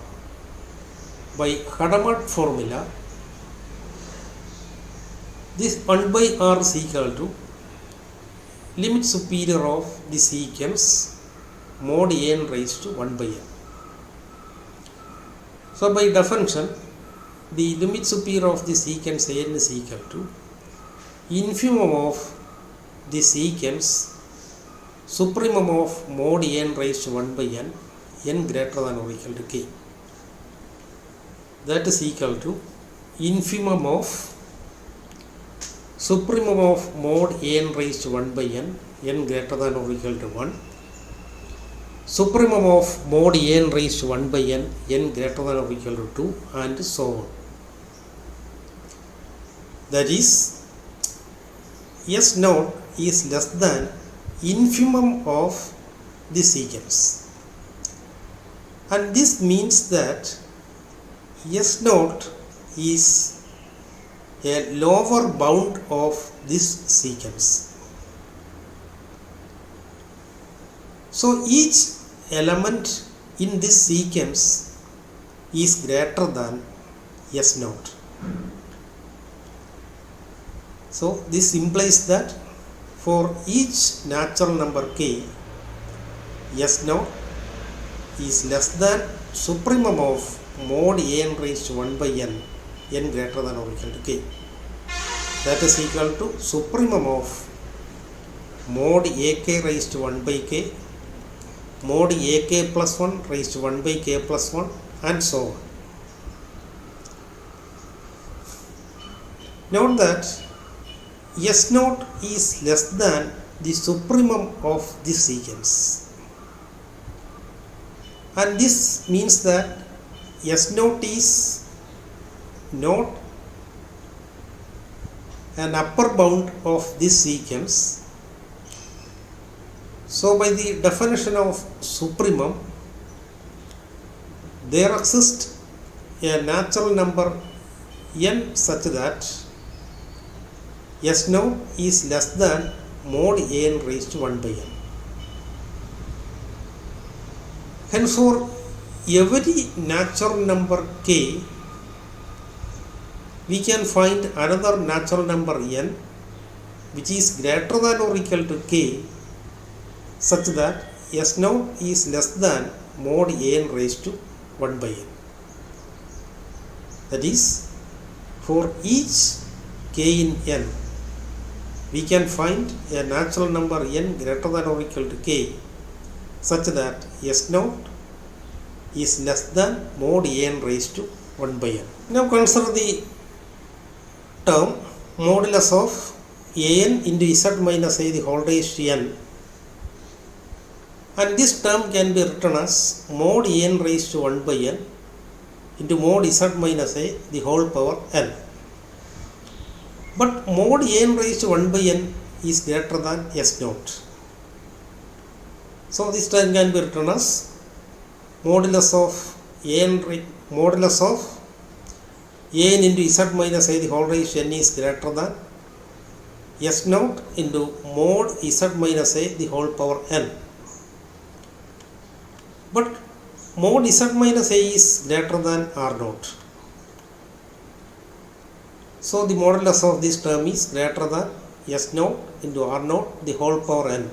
By Hadamard formula, this 1 by r is equal to limit superior of the secants mod n raised to 1 by n. So by definition, the limit superior of the secants n is equal to infimum of the secants supremum of mod n raised to 1 by n, n greater than or equal to k. That is equal to infimum of supremum of mod n raised to 1 by n, n greater than or equal to 1, supremum of mod n raised to 1 by n, n greater than or equal to 2, and so on. That is, s naught is less than infimum of the secants, and this means that s naught is a lower bound of this secants. So each element in this sequence is greater than s naught. So this implies that for each natural number k, s naught is less than supremum of mod n raised to 1 by n n greater than or equal to k. That is equal to supremum of mod ak raised to 1 by k, mod ak plus 1 raised to 1 by k plus 1, and so on. Note that S0 is less than the supremum of this sequence, and this means that S0 is not an upper bound of this sequence. So by the definition of supremum, there exists a natural number n such that S0 is less than mod n raised to 1 by n. Hence for every natural number k, we can find another natural number n which is greater than or equal to k, such that S0 is less than mod n raised to 1 by n. That is, for each k in n, we can find a natural number n greater than or equal to k, such that S0 is less than mod n raised to 1 by n. Now consider the term modulus of an into z minus a the whole raised to n, and this term can be written as mod n raised to 1 by n into mod z minus a the whole power n. But mod n raised to 1 by n is greater than S0. So this term can be written as modulus of an into z minus a the whole raised to n is greater than S0 into mod z minus a the whole power n. But mod z minus a is greater than R0. So the modulus of this term is greater than S0 into R0 the whole power n.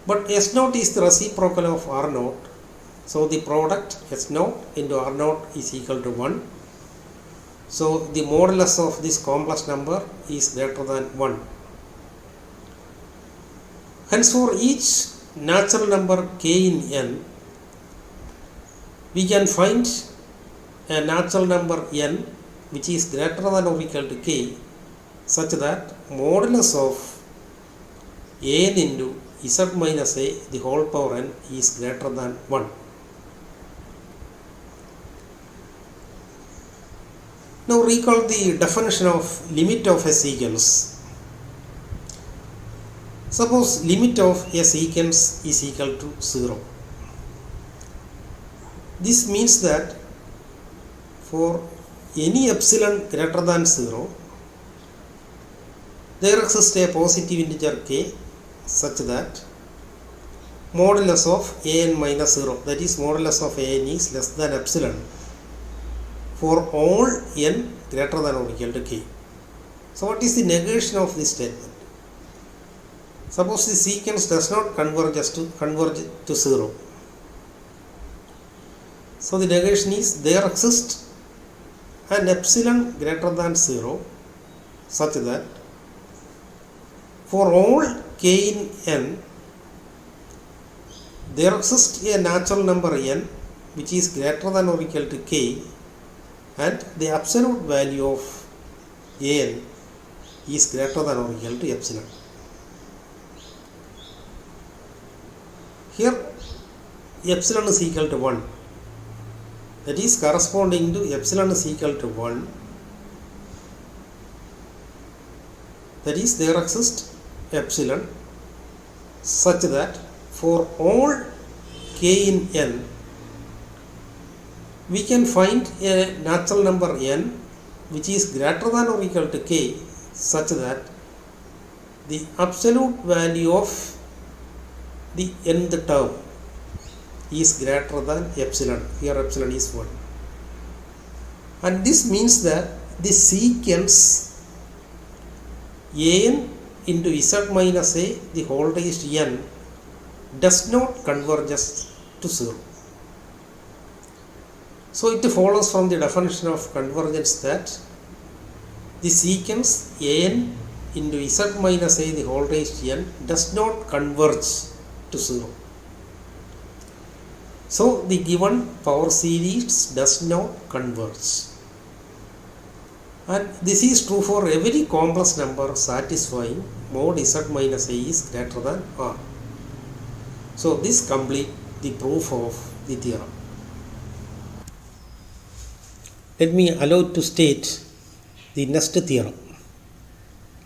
But S0 is the reciprocal of R0. So the product S0 into R0 is equal to 1. So the modulus of this complex number is greater than 1. Hence for each natural number k in n, we can find a natural number n which is greater than or equal to k, such that modulus of n into z minus a the whole power n is greater than 1. Now recall the definition of limit of a sequence. Suppose limit of a sequence is equal to 0. This means that for any epsilon greater than 0, there exists a positive integer k such that modulus of an minus 0, that is modulus of an is less than epsilon for all n greater than or equal to k. So what is the negation of this statement? Suppose the sequence does not converge to 0. So the negation is there exists an epsilon greater than 0 such that for all k in n, there exists a natural number n which is greater than or equal to k, and the absolute value of n is greater than or equal to epsilon. Here epsilon is equal to 1, that is corresponding to epsilon is equal to 1, that is there exists epsilon such that for all k in n, we can find a natural number n which is greater than or equal to k, such that the absolute value of the nth term is greater than epsilon. Here epsilon is 1. And this means that the sequence an into z minus a the whole raised to n does not converge to 0. So it follows from the definition of convergence that the secant an into z minus a the whole raised to n does not converge to 0. So the given power series does not converge. And this is true for every complex number satisfying mod z minus a is greater than r. So this completes the proof of the theorem. Let me allow to state the next theorem.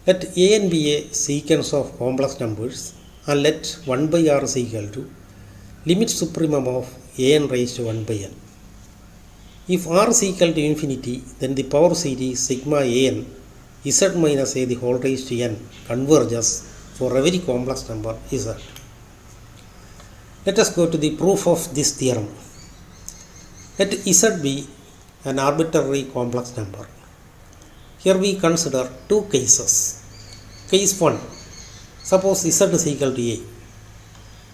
Let an be a sequence of complex numbers and let 1 by r is equal to limit supremum of an raised to 1 by n. If r is equal to infinity, then the power series sigma an z minus a the whole raised to n converges for every complex number z. Let us go to the proof of this theorem. Let z be an arbitrary complex number. Here we consider two cases. Case 1. Suppose z is equal to a.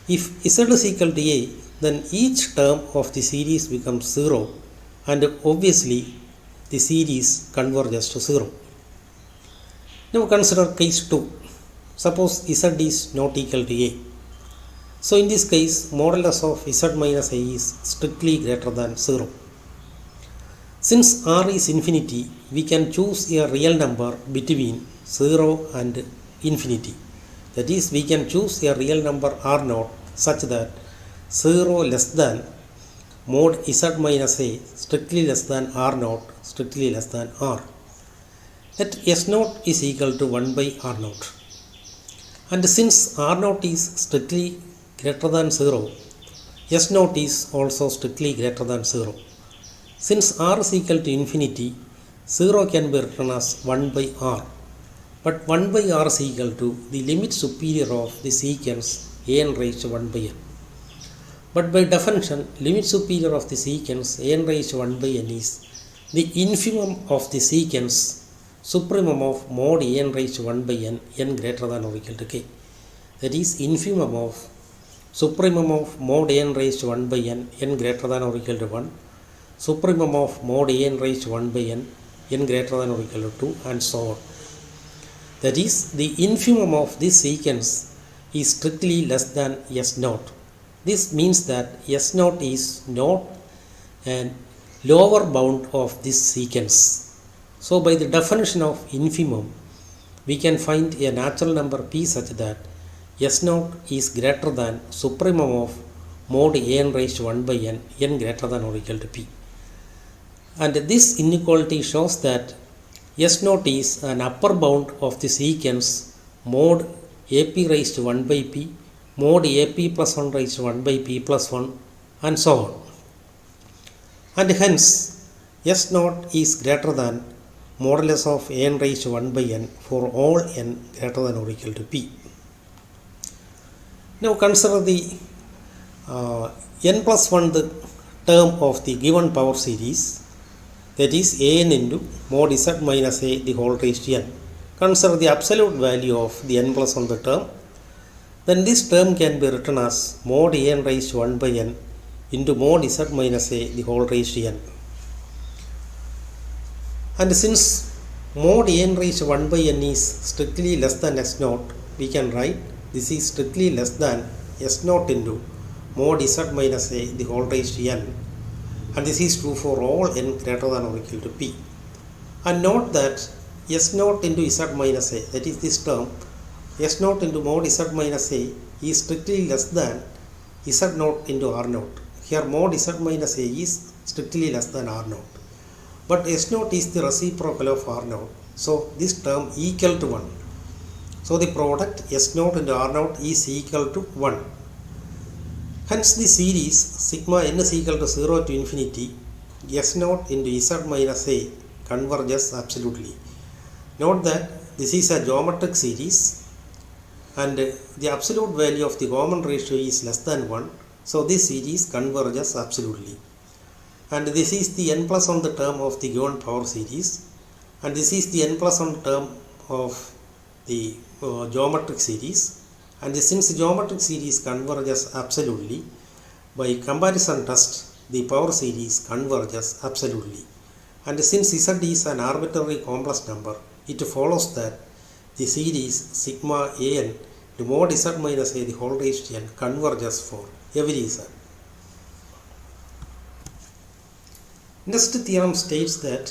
If z is equal to a, then each term of the series becomes 0 and obviously the series converges to 0. Now consider case 2. Suppose z is not equal to a. So in this case, modulus of z minus a is strictly greater than 0. Since r is infinity, we can choose a real number between 0 and infinity. That is, we can choose a real number r0 such that 0 less than mod z minus a strictly less than r0 strictly less than r. Let s0 is equal to 1 by r0. And since r0 is strictly greater than 0, s0 is also strictly greater than 0. Since r is equal to infinity, 0 can be written as 1 by r. But 1 by r is equal to the limit superior of the secants an raised to 1 by n. But by definition, limit superior of the secants an raised to 1 by n is the infimum of the secants supremum of mod n raised to 1 by n, n greater than or equal to k. That is, infimum of supremum of mod n raised to 1 by n, n greater than or equal to 1, supremum of mod n raised to 1 by n, n greater than or equal to 2, and so on. That is, the infimum of this secants is strictly less than s0. This means that s0 is not a lower bound of this secants. So by the definition of infimum, we can find a natural number p such that s0 is greater than supremum of mod n raised to 1 by n, n greater than or equal to p. And this inequality shows that s0 is an upper bound of the secants mod ap raised to 1 by p, mod ap plus 1 raised to 1 by p plus 1, and so on. And hence, s0 is greater than modulus of n raised to 1 by n for all n greater than or equal to p. Now consider the n plus 1th term of the given power series, that is an into mod z minus a the whole raised to n. Consider the absolute value of the n plus 1th term. Then this term can be written as mod n raised to 1 by n into mod z minus a the whole raised to n. And since mod n raised to 1 by n is strictly less than s0, we can write this is strictly less than s0 into mod z minus a the whole raised to n, and this is true for all n greater than or equal to p. And note that s0 into z minus a, that is this term s0 into mod z minus a is strictly less than z0 into r0. Here mod z minus a is strictly less than r0, but s0 is the reciprocal of r0, so this term equal to 1. So the product s0 into r0 is equal to 1. Hence the series sigma n is equal to 0 to infinity s0 into z minus a converges absolutely. Note that this is a geometric series and the absolute value of the common ratio is less than 1. So this series converges absolutely. And this is the n plus 1 term of the given power series, and this is the n plus 1 term of the geometric series. And since the geometric series converges absolutely, by comparison test the power series converges absolutely. And since Z is an arbitrary complex number, it follows that the series sigma an to mod Z minus a the whole raised to n converges for every Z. Next theorem states that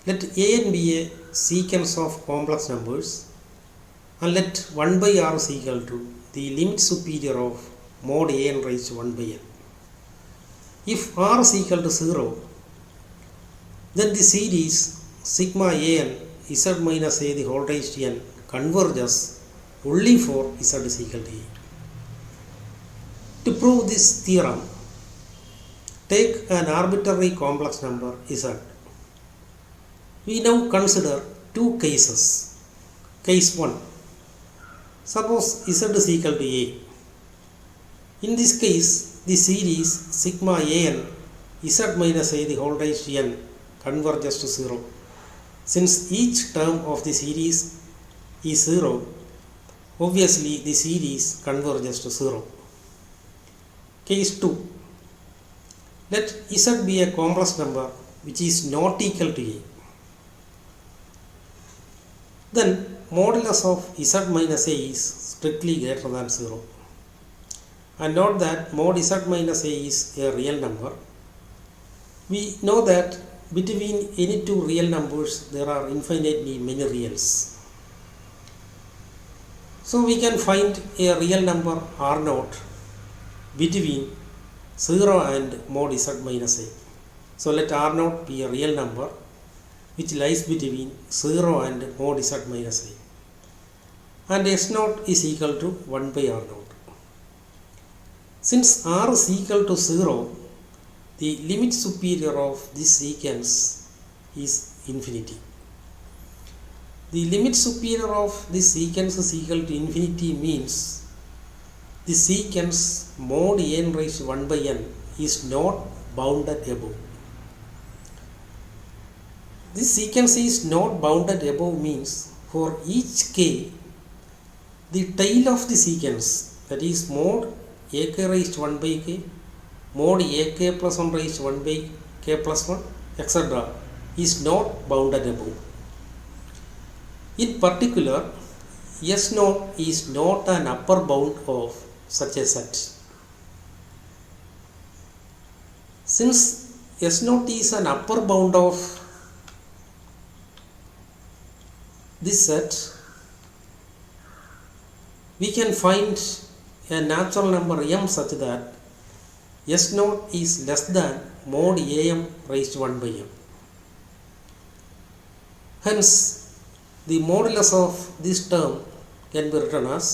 let an be a sequence of complex numbers and let 1 by r is equal to the limit superior of mod an raised to 1 by n. If r is equal to 0, then the series sigma an z minus a the whole raised to n converges only for z is equal to a. To prove this theorem, take an arbitrary complex number z. We now consider two cases. Case 1. Suppose z is equal to a. In this case, the series sigma an z minus a the whole raised to n converges to 0. Since each term of the series is 0, obviously the series converges to 0. Case 2. Let z be a complex number which is not equal to a. Then modulus of z minus a is strictly greater than 0. And note that mod z minus a is a real number. We know that between any two real numbers there are infinitely many reals. So we can find a real number r0 between 0 and mod z minus a. So let r0 be a real number which lies between 0 and mod z minus a. And s0 is equal to 1 by r0. Since r is equal to 0, the limit superior of this sequence is infinity. The limit superior of this sequence is equal to infinity means the sequence mod n raised to 1 by n is not bounded above. This sequence is not bounded above means for each k, the tail of the sequence, that is mod ak raised to 1 by k, mod ak plus 1 raised to 1 by k plus 1, etc. is not bounded above. In particular, S0 is not an upper bound of such a set. Since S0 is an upper bound of this set, we can find a natural number m such that S0 is less than mod am raised to 1 by m. Hence, the modulus of this term can be written as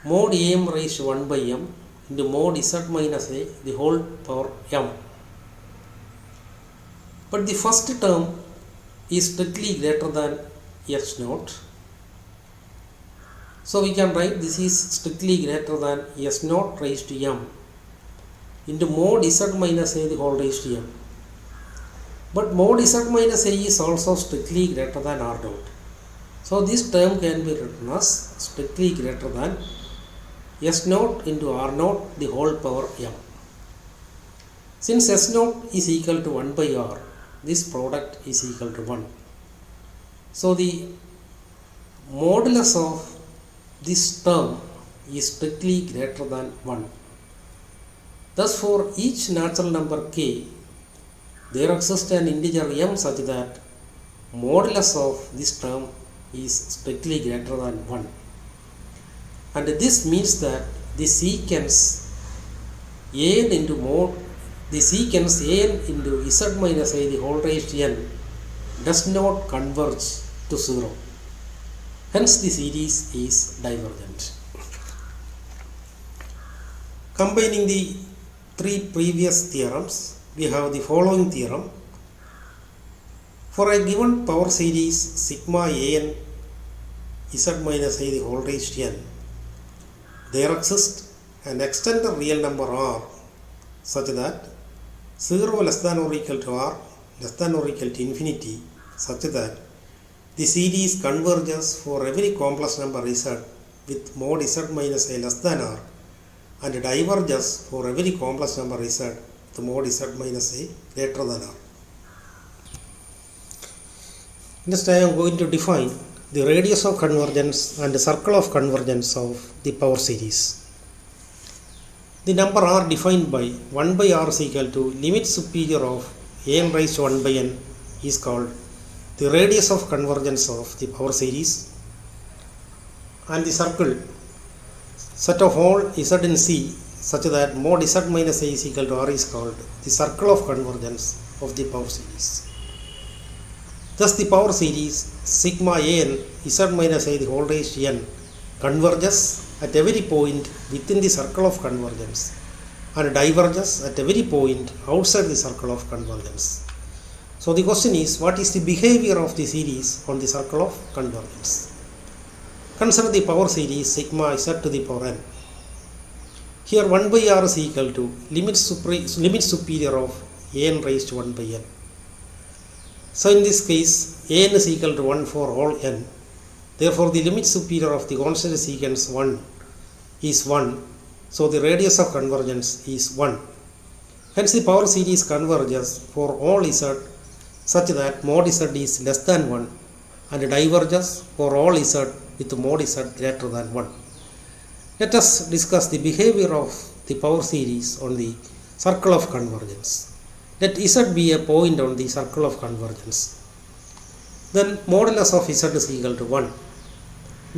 mod am raised to 1 by m into mod z minus a the whole power m. But the first term is strictly greater than S0. So we can write this is strictly greater than S0 raised to m into mod z minus a the whole raised to m. But mod z minus a is also strictly greater than r0. So this term can be written as strictly greater than S0 into r0 the whole power m. Since S0 is equal to 1 by r, this product is equal to 1. So the modulus of this term is strictly greater than 1. Thus for each natural number k, there exists an integer m such that modulus of this term is strictly greater than 1. And this means that the sequence an into mod, the sequence an into z minus a the whole raised to n does not converge to 0. Hence the series is divergent. Combining the three previous theorems, we have the following theorem. For a given power series sigma an z minus a the whole raised to n, there exists an extended real number r such that 0 less than or equal to r less than or equal to infinity, such that the series converges for every complex number z with mod z minus a less than r and diverges for every complex number z with mod z minus a greater than r. Next I am going to define the radius of convergence and the circle of convergence of the power series. The number r defined by 1 by r is equal to limit superior of a n raised to 1 by n is called the radius of convergence of the power series, and the circle set of all z in C such that mod z minus a is equal to r is called the circle of convergence of the power series. Thus the power series sigma a n z minus a the whole raised to n converges at every point within the circle of convergence and diverges at every point outside the circle of convergence. So the question is, what is the behavior of the series on the circle of convergence? Consider the power series sigma z to the power n. Here 1 by r is equal to limit superior of a n raised to 1 by n. So in this case a n is equal to 1 for all n. Therefore the limit superior of the constant secants 1 is 1. So the radius of convergence is 1. Hence the power series converges for all z such that mod z is less than 1 and diverges for all z with mod z greater than 1. Let us discuss the behavior of the power series on the circle of convergence. Let z be a point on the circle of convergence. Then modulus of z is equal to 1.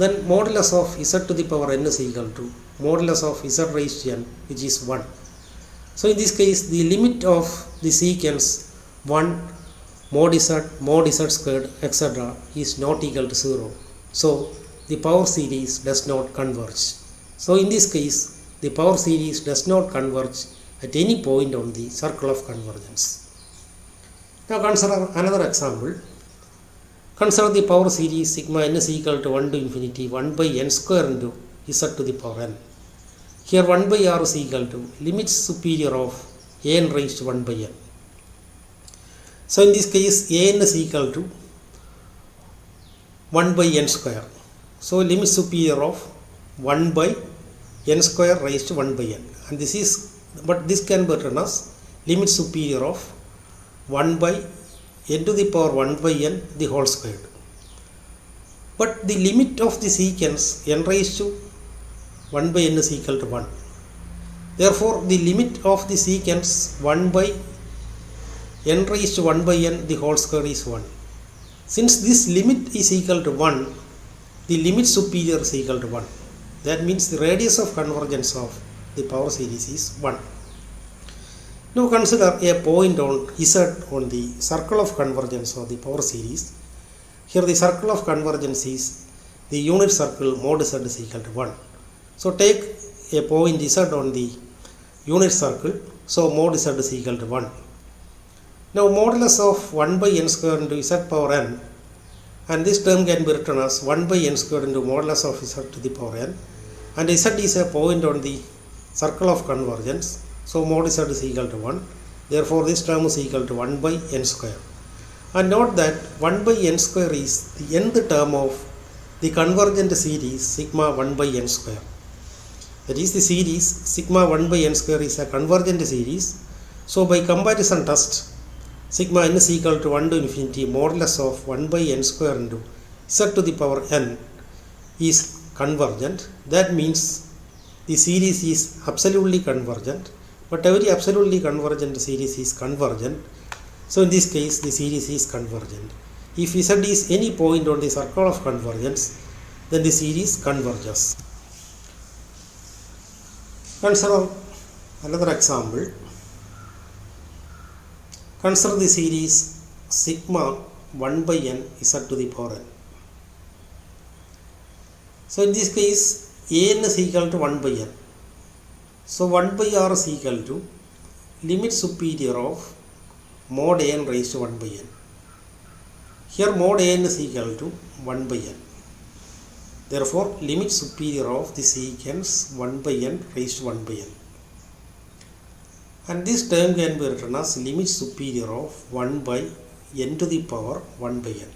Then modulus of z to the power n is equal to modulus of z raised to n, which is 1. So in this case the limit of the secants 1 mod z squared etc. is not equal to 0. So the power series does not converge. So in this case the power series does not converge at any point on the circle of convergence. Now consider another example. Consider the power series sigma n is equal to 1 to infinity 1 by n square into z to the power n. Here 1 by r is equal to limit superior of a n raised to 1 by n. So in this case a n is equal to 1 by n square. So limit superior of 1 by n square raised to 1 by n, and this is, but this can be written as limit superior of 1 by n to the power 1 by n the whole squared. But the limit of the secants n raised to 1 by n is equal to 1. Therefore the limit of the secants 1 by n raised to 1 by n the whole square is 1. Since this limit is equal to 1, the limit superior is equal to 1. That means the radius of convergence of the power series is 1. Now consider a point on z on the circle of convergence of the power series. Here the circle of convergence is the unit circle mod z is equal to 1. So take a point z on the unit circle. So mod z is equal to 1. Now modulus of 1 by n square into z power n, and this term can be written as 1 by n square into modulus of z to the power n, and z is a point on the circle of convergence. So mod z is equal to 1. Therefore this term is equal to 1 by n square. And note that 1 by n square is the nth term of the convergent series sigma 1 by n square. That is, the series sigma 1 by n square is a convergent series. So by comparison test, sigma n is equal to 1 to infinity modulus of 1 by n square into z to the power n is convergent. That means the series is absolutely convergent, but every absolutely convergent series is convergent. So in this case the series is convergent. If z is any point on the circle of convergence, then the series converges. Consider another example. Consider the series sigma 1 by n z to the power n. So in this case a n is equal to 1 by n. So 1 by r is equal to limit superior of mod a n raised to 1 by n. Here mod a n is equal to 1 by n. Therefore limit superior of the secants 1 by n raised to 1 by n. And this term can be written as limit superior of 1 by n to the power 1 by n.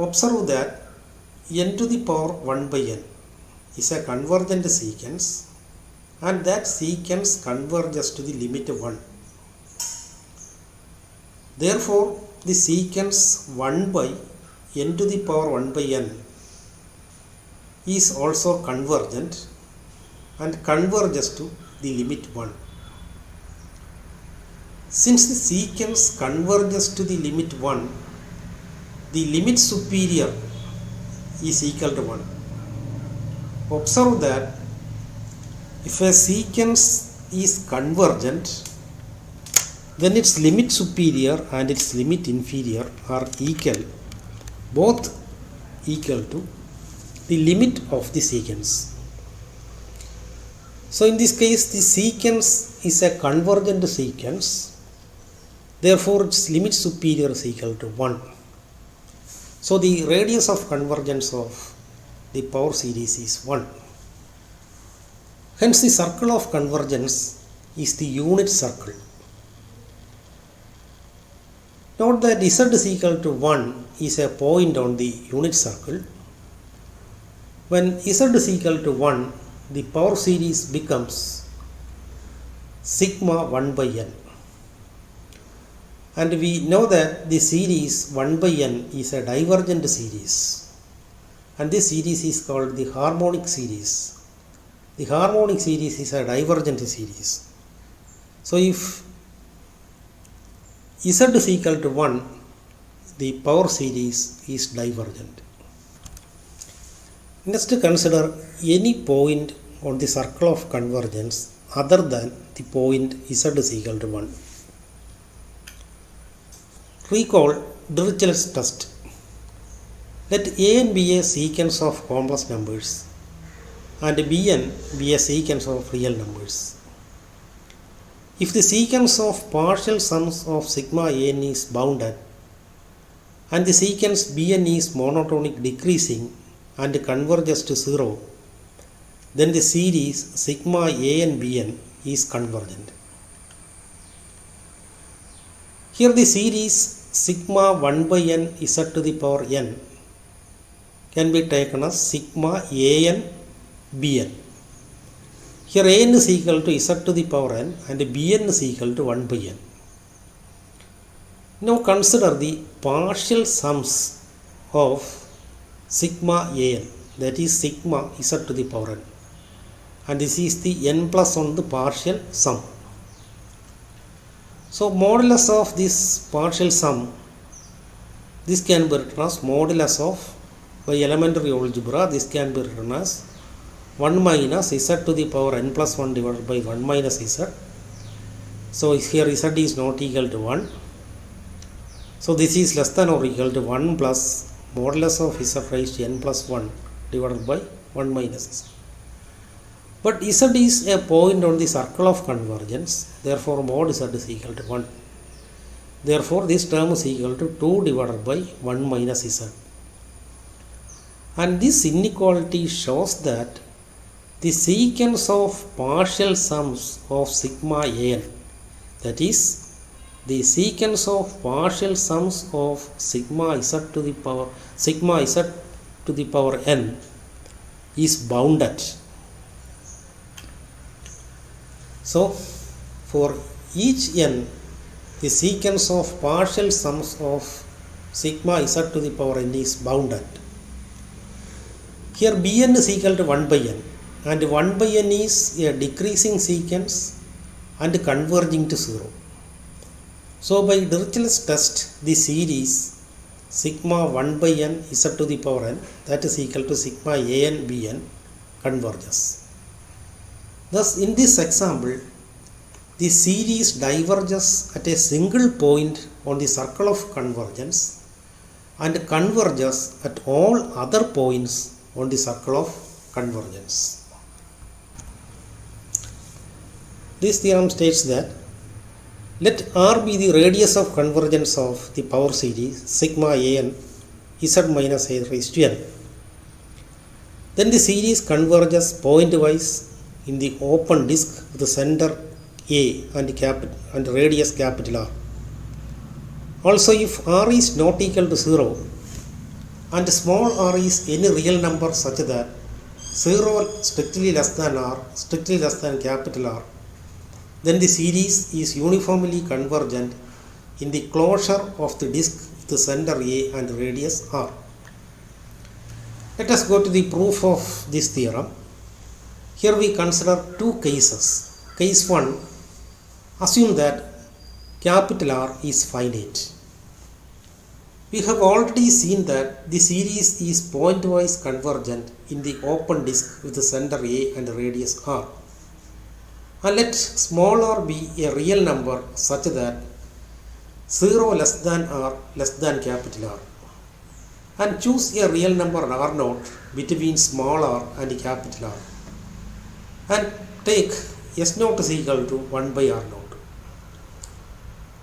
Observe that n to the power 1 by n is a convergent sequence and that sequence converges to the limit 1. Therefore, the sequence 1 by n to the power 1 by n is also convergent and converges to the limit 1. Since the sequence converges to the limit 1, the limit superior is equal to 1. Observe that if a sequence is convergent, then its limit superior and its limit inferior are equal, both equal to the limit of the sequence. So in this case, the sequence is a convergent sequence, therefore its limit superior is equal to 1. So the radius of convergence of the power series is 1. Hence the circle of convergence is the unit circle. Note that Z is equal to 1 is a point on the unit circle. When Z is equal to 1, the power series becomes sigma 1 by n. And we know that the series 1 by n is a divergent series. And this series is called the harmonic series. The harmonic series is a divergent series. So if Z is equal to 1, the power series is divergent. Next, consider any point on the circle of convergence other than the point Z is equal to 1. Recall Dirichlet's test. Let an be a sequence of complex numbers and Bn be a sequence of real numbers. If the sequence of partial sums of sigma an is bounded and the sequence Bn is monotonic decreasing and converges to 0, then the series sigma an Bn is convergent. Here the series sigma 1 by n Z to the power n can be taken as sigma an Bn. Here an is equal to Z to the power n and Bn is equal to 1 by n. Now consider the partial sums of sigma an, that is sigma Z to the power n, and this is the n plus 1 the partial sum. So modulus of this partial sum, this can be written as modulus of, by elementary algebra, this can be written as 1 minus Z to the power n plus 1 divided by 1 minus Z. So here Z is not equal to 1. So this is less than or equal to 1 plus modulus of Z raised to n plus 1 divided by 1 minus Z. But Z is a point on the circle of convergence, therefore mod Z is equal to 1. Therefore this term is equal to 2 divided by 1 minus Z. And this inequality shows that the sequence of partial sums of sigma an, that is the sequence of partial sums of sigma z to the power n is bounded. So for each n, the sequence of partial sums of sigma z to the power n is bounded. Here Bn is equal to 1 by n, and 1 by n is a decreasing sequence and converging to 0. So by Dirichlet's test, the series sigma 1 by n z to the power n, that is equal to sigma an Bn, converges. Thus in this example, the series diverges at a single point on the circle of convergence and converges at all other points on the circle of convergence. This theorem states that let R be the radius of convergence of the power series sigma an z minus a raised to n. Then the series converges pointwise in the open disk with the center A and radius capital R. Also, if R is not equal to 0 and small r is any real number such that 0 strictly less than r, strictly less than capital R, then the series is uniformly convergent in the closure of the disk with the center A and radius R. Let us go to the proof of this theorem. Here we consider two cases. Case 1, assume that capital R is finite. We have already seen that the series is pointwise convergent in the open disk with the center A and radius R. And let small r be a real number such that 0 less than r less than capital R. And choose a real number r0 between small r and capital R. And take s0 is equal to 1 by r0.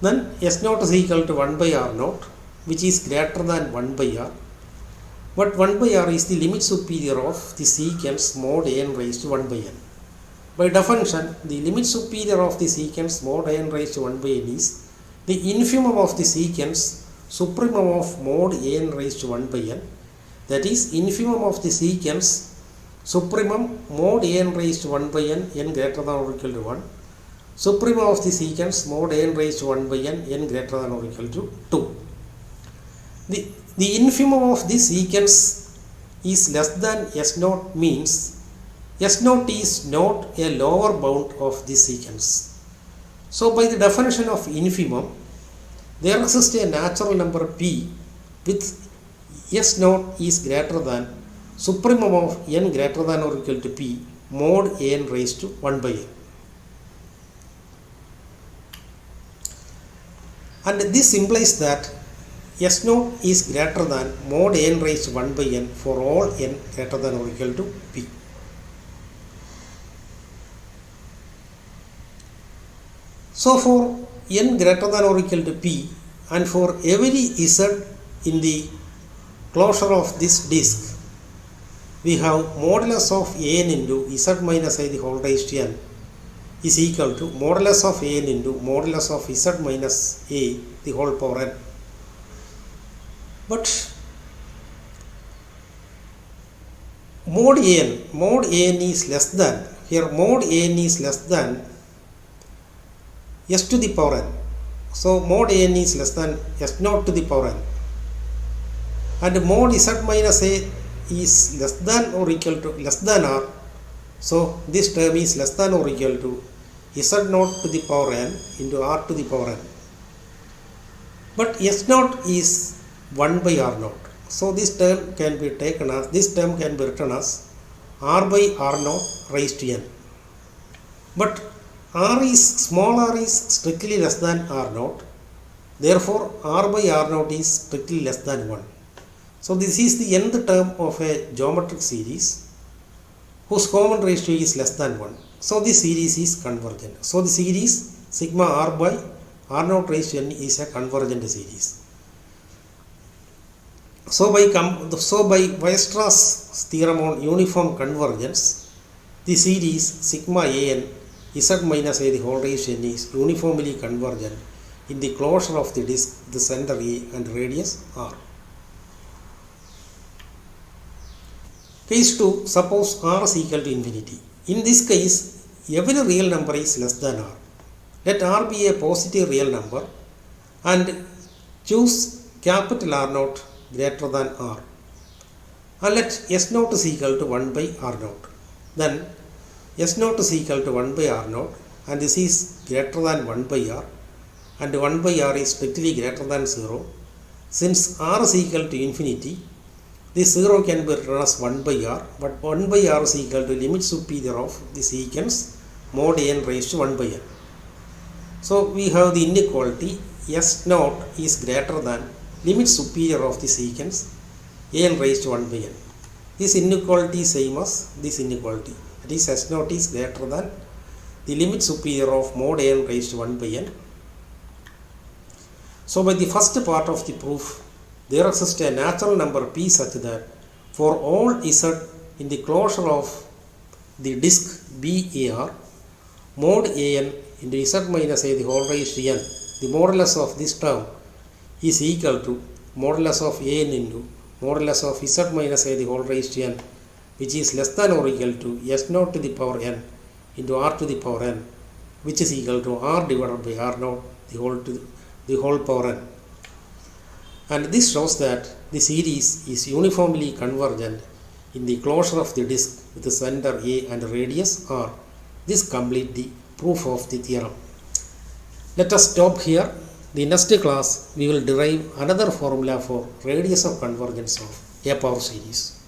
Then s0 is equal to 1 by r0, which is greater than 1 by r. But 1 by r is the limit superior of the secants mod n raised to 1 by n. By definition, the limit superior of the secants mod n raised to 1 by n is the infimum of the secants supremum of mod n raised to 1 by n. That is, infimum of the secants supremum mod n raised to 1 by n, n greater than or equal to 1. Supremum of the secants mod n raised to 1 by n, n greater than or equal to 2. The infimum of the secants is less than s0 means s0 is not a lower bound of the secants. So by the definition of infimum, there exists a natural number p with s0 is greater than supremum of n greater than or equal to p mod n raised to 1 by n. And this implies that s0 is greater than mod n raised to 1 by n for all n greater than or equal to p. So for n greater than or equal to p and for every z in the closure of this disk, we have modulus of an into z minus I the whole raised to n is equal to modulus of an into modulus of z minus a the whole power n. But mod an is less than, here mod an is less than s to the power n. So mod an is less than s0 to the power n. And mod z minus a is less than or equal to less than r. So this term is less than or equal to z0 to the power n into r to the power n. But s0 is 1 by r0. So this term can be taken as, this term can be written as r by r0 raised to n. But small r is strictly less than r0. Therefore r by r0 is strictly less than 1. So this is the nth term of a geometric series whose common ratio is less than 1. So this series is convergent. So the series sigma r by r0 raised to n is a convergent series. So by Weierstrass theorem on uniform convergence, the series sigma an z minus a the whole raised to n is uniformly convergent in the closure of the disk, the center A and radius r. Case 2, suppose r is equal to infinity. In this case, every real number is less than r. Let r be a positive real number and choose capital R0 greater than r. And let s0 is equal to 1 by r0. Then s0 is equal to 1 by r0 and this is greater than 1 by r and 1 by r is strictly greater than 0. Since r is equal to infinity, this 0 can be written as 1 by r, but 1 by r is equal to limit superior of the secants mod n raised to 1 by n. So we have the inequality s0 is greater than limit superior of the secants n raised to 1 by n. This inequality is same as this inequality. That is s0 is greater than the limit superior of mod n raised to 1 by n. So by the first part of the proof, there exists a natural number p such that for all z in the closure of the disk BAR, mod an into z minus a the whole raised to n, the modulus of this term is equal to modulus of an into modulus of z minus a the whole raised to n which is less than or equal to s naught to the power n into r to the power n, which is equal to r divided by r naught the whole power n. And this shows that the series is uniformly convergent in the closure of the disk with the center A and radius r. This completes the proof of the theorem. Let us stop here. The next class we will derive another formula for radius of convergence of a power series.